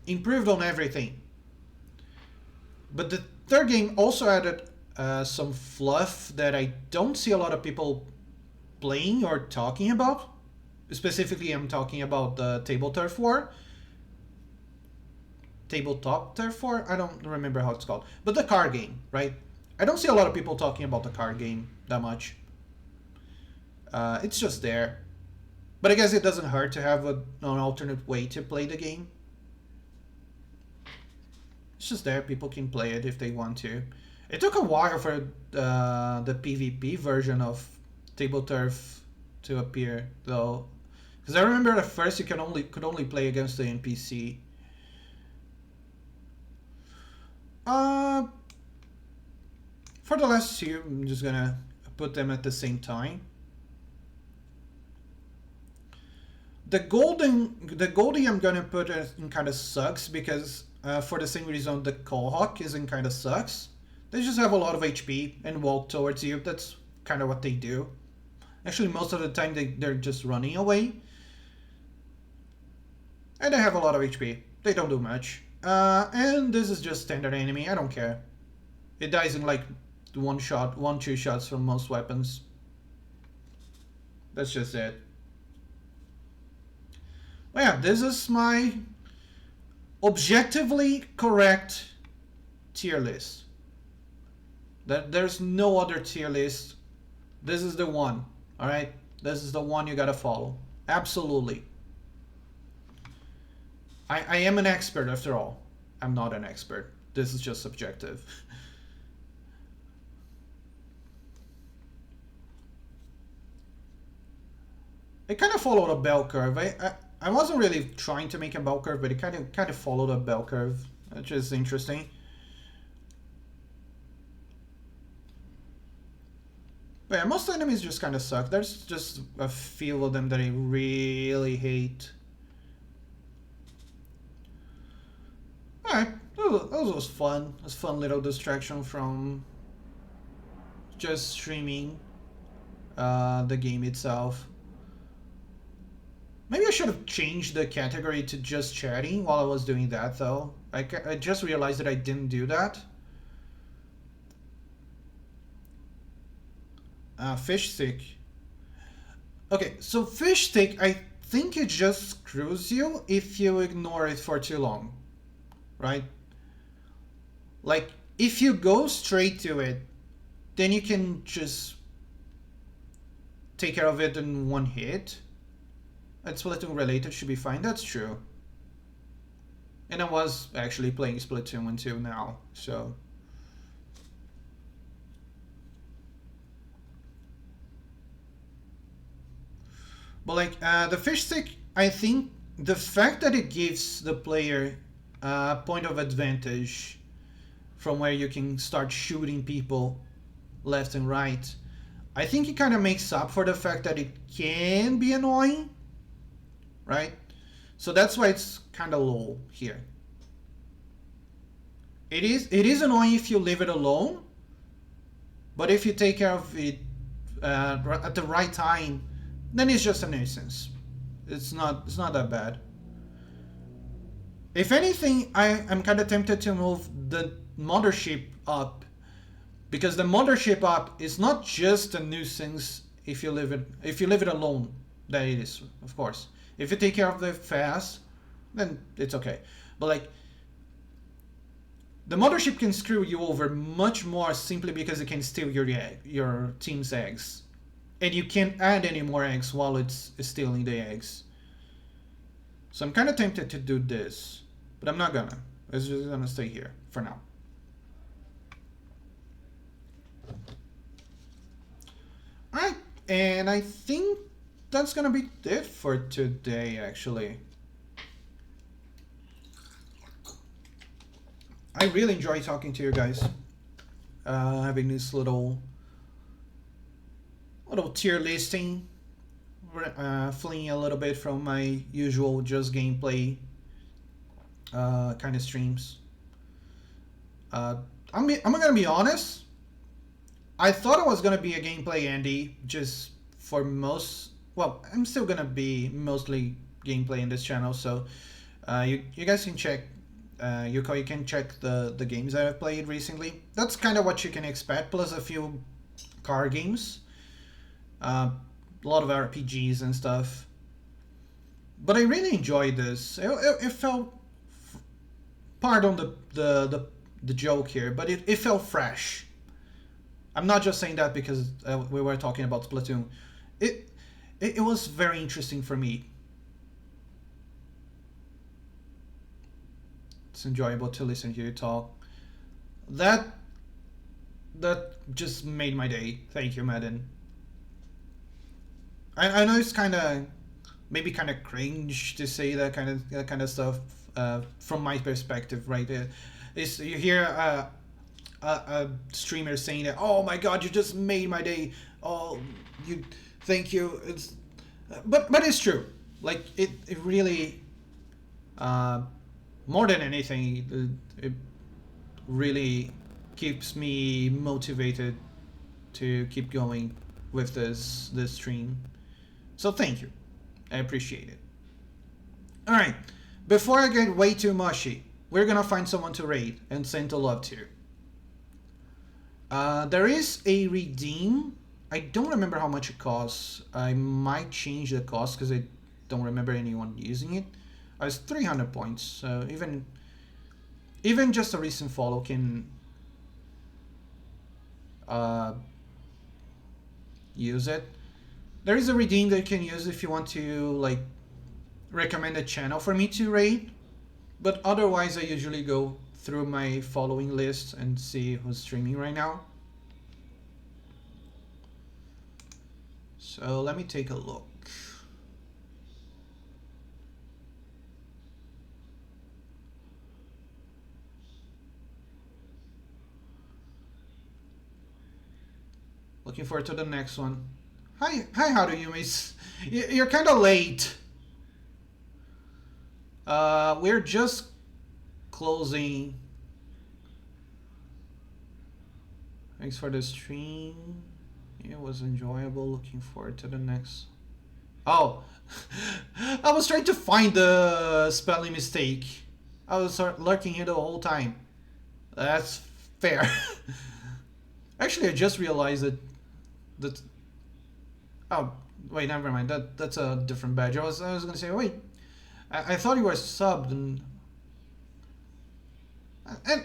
improved on everything. But the third game also added some fluff that I don't see a lot of people playing or talking about. Specifically, I'm talking about the Tabletop Turf War? I don't remember how it's called. But the card game, right? I don't see a lot of people talking about the card game that much. It's just there. But I guess it doesn't hurt to have an alternate way to play the game. It's just there. People can play it if they want to. It took a while for the PvP version of Table Turf to appear, though. Because I remember at first you could only play against the NPC. For the last 2, I'm just gonna put them at the same time. The Goldie I'm gonna put in kind of sucks because for the same reason the Coalhawk is in kind of sucks. They just have a lot of HP and walk towards you. That's kind of what they do. Actually, most of the time they're just running away. And they have a lot of HP. They don't do much. And this is just standard enemy. I don't care. It dies in like 1 shot, 2 shots from most weapons. That's just it. Well, yeah, this is my objectively correct tier list. There's no other tier list. This is the one. All right, this is the one you gotta follow. Absolutely. I am an expert after all. I'm not an expert. This is just subjective. it kind of followed a bell curve. I wasn't really trying to make a bell curve, but it kind of followed a bell curve, which is interesting. But yeah, most enemies just kind of suck. There's just a few of them that I really hate. Alright, that was fun. It was a fun little distraction from just streaming the game itself. Maybe I should have changed the category to just chatting while I was doing that, though. I just realized that I didn't do that. Fish stick. Okay, so fish stick, I think it just screws you if you ignore it for too long, right? Like, if you go straight to it, then you can just take care of it in one hit. And Splatoon related should be fine, that's true. And I was actually playing Splatoon until now, so... But like, the fish stick, I think the fact that it gives the player a point of advantage from where you can start shooting people left and right, I think it kind of makes up for the fact that it can be annoying, right? So that's why it's kind of low here. It is annoying if you leave it alone, but if you take care of it at the right time, then it's just a nuisance. It's not that bad. If anything, I'm kind of tempted to move the mothership up, because the mothership up is not just a nuisance if you leave it alone. That it is, of course. If you take care of it fast, then it's okay. But like, the mothership can screw you over much more simply because it can steal your team's eggs. And you can't add any more eggs while it's stealing the eggs. So I'm kind of tempted to do this, but I'm not gonna. It's just gonna stay here for now. Alright, and I think that's gonna be it for today, actually. I really enjoy talking to you guys. Having this little tier listing, fleeing a little bit from my usual just gameplay kind of streams. I'm gonna be honest. I thought it was gonna be a gameplay Andy, just for most. Well, I'm still gonna be mostly gameplay in this channel, so you guys can check. You can check the games that I've played recently. That's kind of what you can expect, plus a few car games. A lot of RPGs and stuff. But I really enjoyed this. It felt, pardon the joke here, but it felt fresh. I'm not just saying that because we were talking about Splatoon. It was very interesting for me. It's enjoyable to listen to you talk. That just made my day. Thank you, Madden. I know it's maybe kind of cringe to say that kind of stuff from my perspective, right? Is you hear a streamer saying that, "Oh my God, you just made my day." Oh, thank you. But it's true. Like it really, more than anything, it really keeps me motivated to keep going with this stream. So thank you. I appreciate it. Alright, before I get way too mushy, we're gonna find someone to raid and send to love to. There is a redeem. I don't remember how much it costs. I might change the cost because I don't remember anyone using it. It's 300 points, so even just a recent follow can use it. There is a redeem that you can use if you want to like recommend a channel for me to raid, but otherwise I usually go through my following list and see who's streaming right now. So let me take a look. Looking forward to the next one. Hi, how do you miss? You're kind of late. We're just closing. Thanks for the stream. It was enjoyable. Looking forward to the next. Oh, I was trying to find the spelling mistake. I was lurking here the whole time. That's fair. Actually, I just realized that. Oh, wait, never mind. That's a different badge. I was gonna say, wait, I thought you were subbed and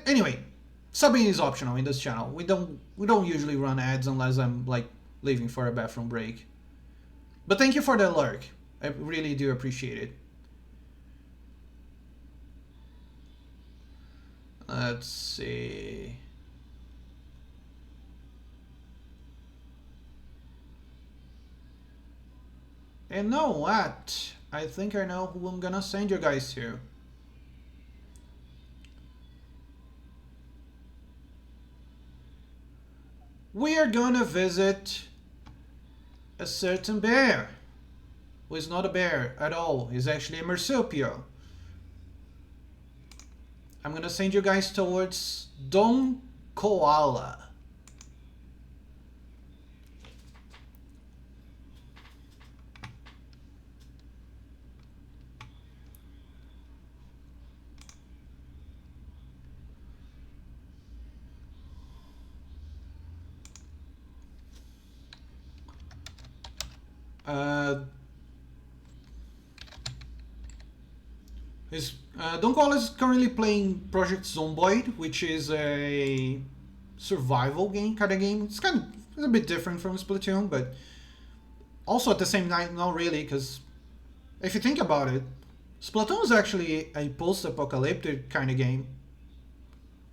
anyway, subbing is optional in this channel. We don't usually run ads unless I'm like leaving for a bathroom break. But thank you for the lurk. I really do appreciate it. Let's see. And know what? I think I know who I'm gonna send you guys to. We are gonna visit a certain bear, who is not a bear at all. He's actually a marsupial. I'm gonna send you guys towards Don Koala. Don Koala is currently playing Project Zomboid, which is a survival game, kind of game. It's a bit different from Splatoon, but also at the same time, not really, because if you think about it, Splatoon is actually a post-apocalyptic kind of game.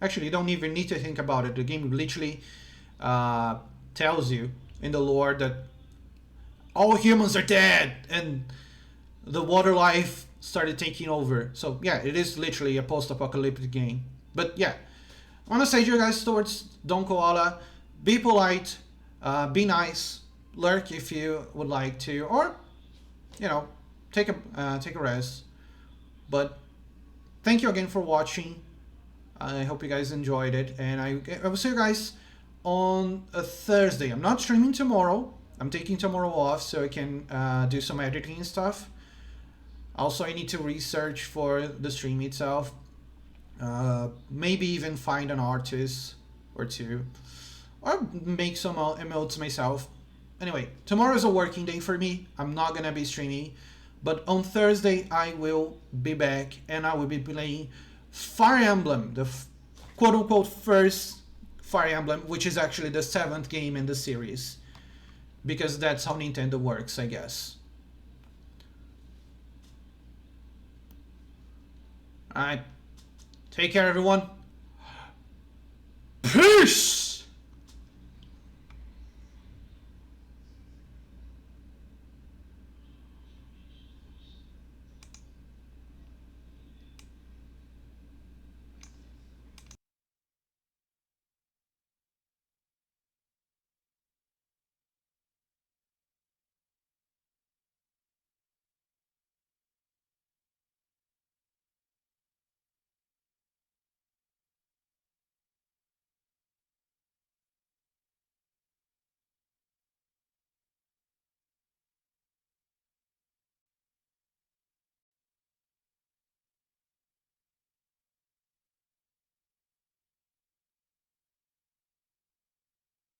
Actually, you don't even need to think about it. The game literally tells you in the lore that all humans are dead and the water life started taking over. So yeah, it is literally a post-apocalyptic game. But yeah, I want to say to you guys towards Don Koala, be polite, be nice, lurk if you would like to, or take a rest. But thank you again for watching. I hope you guys enjoyed it, and I will see you guys on a Thursday. I'm not streaming tomorrow. I'm taking tomorrow off so I can do some editing and stuff. Also, I need to research for the stream itself. Maybe even find an artist or two, or make some emotes myself. Anyway, tomorrow is a working day for me. I'm not gonna be streaming, but on Thursday I will be back and I will be playing Fire Emblem, the quote-unquote first Fire Emblem, which is actually the 7th game in the series, because that's how Nintendo works, I guess. Alright, take care everyone. Peace!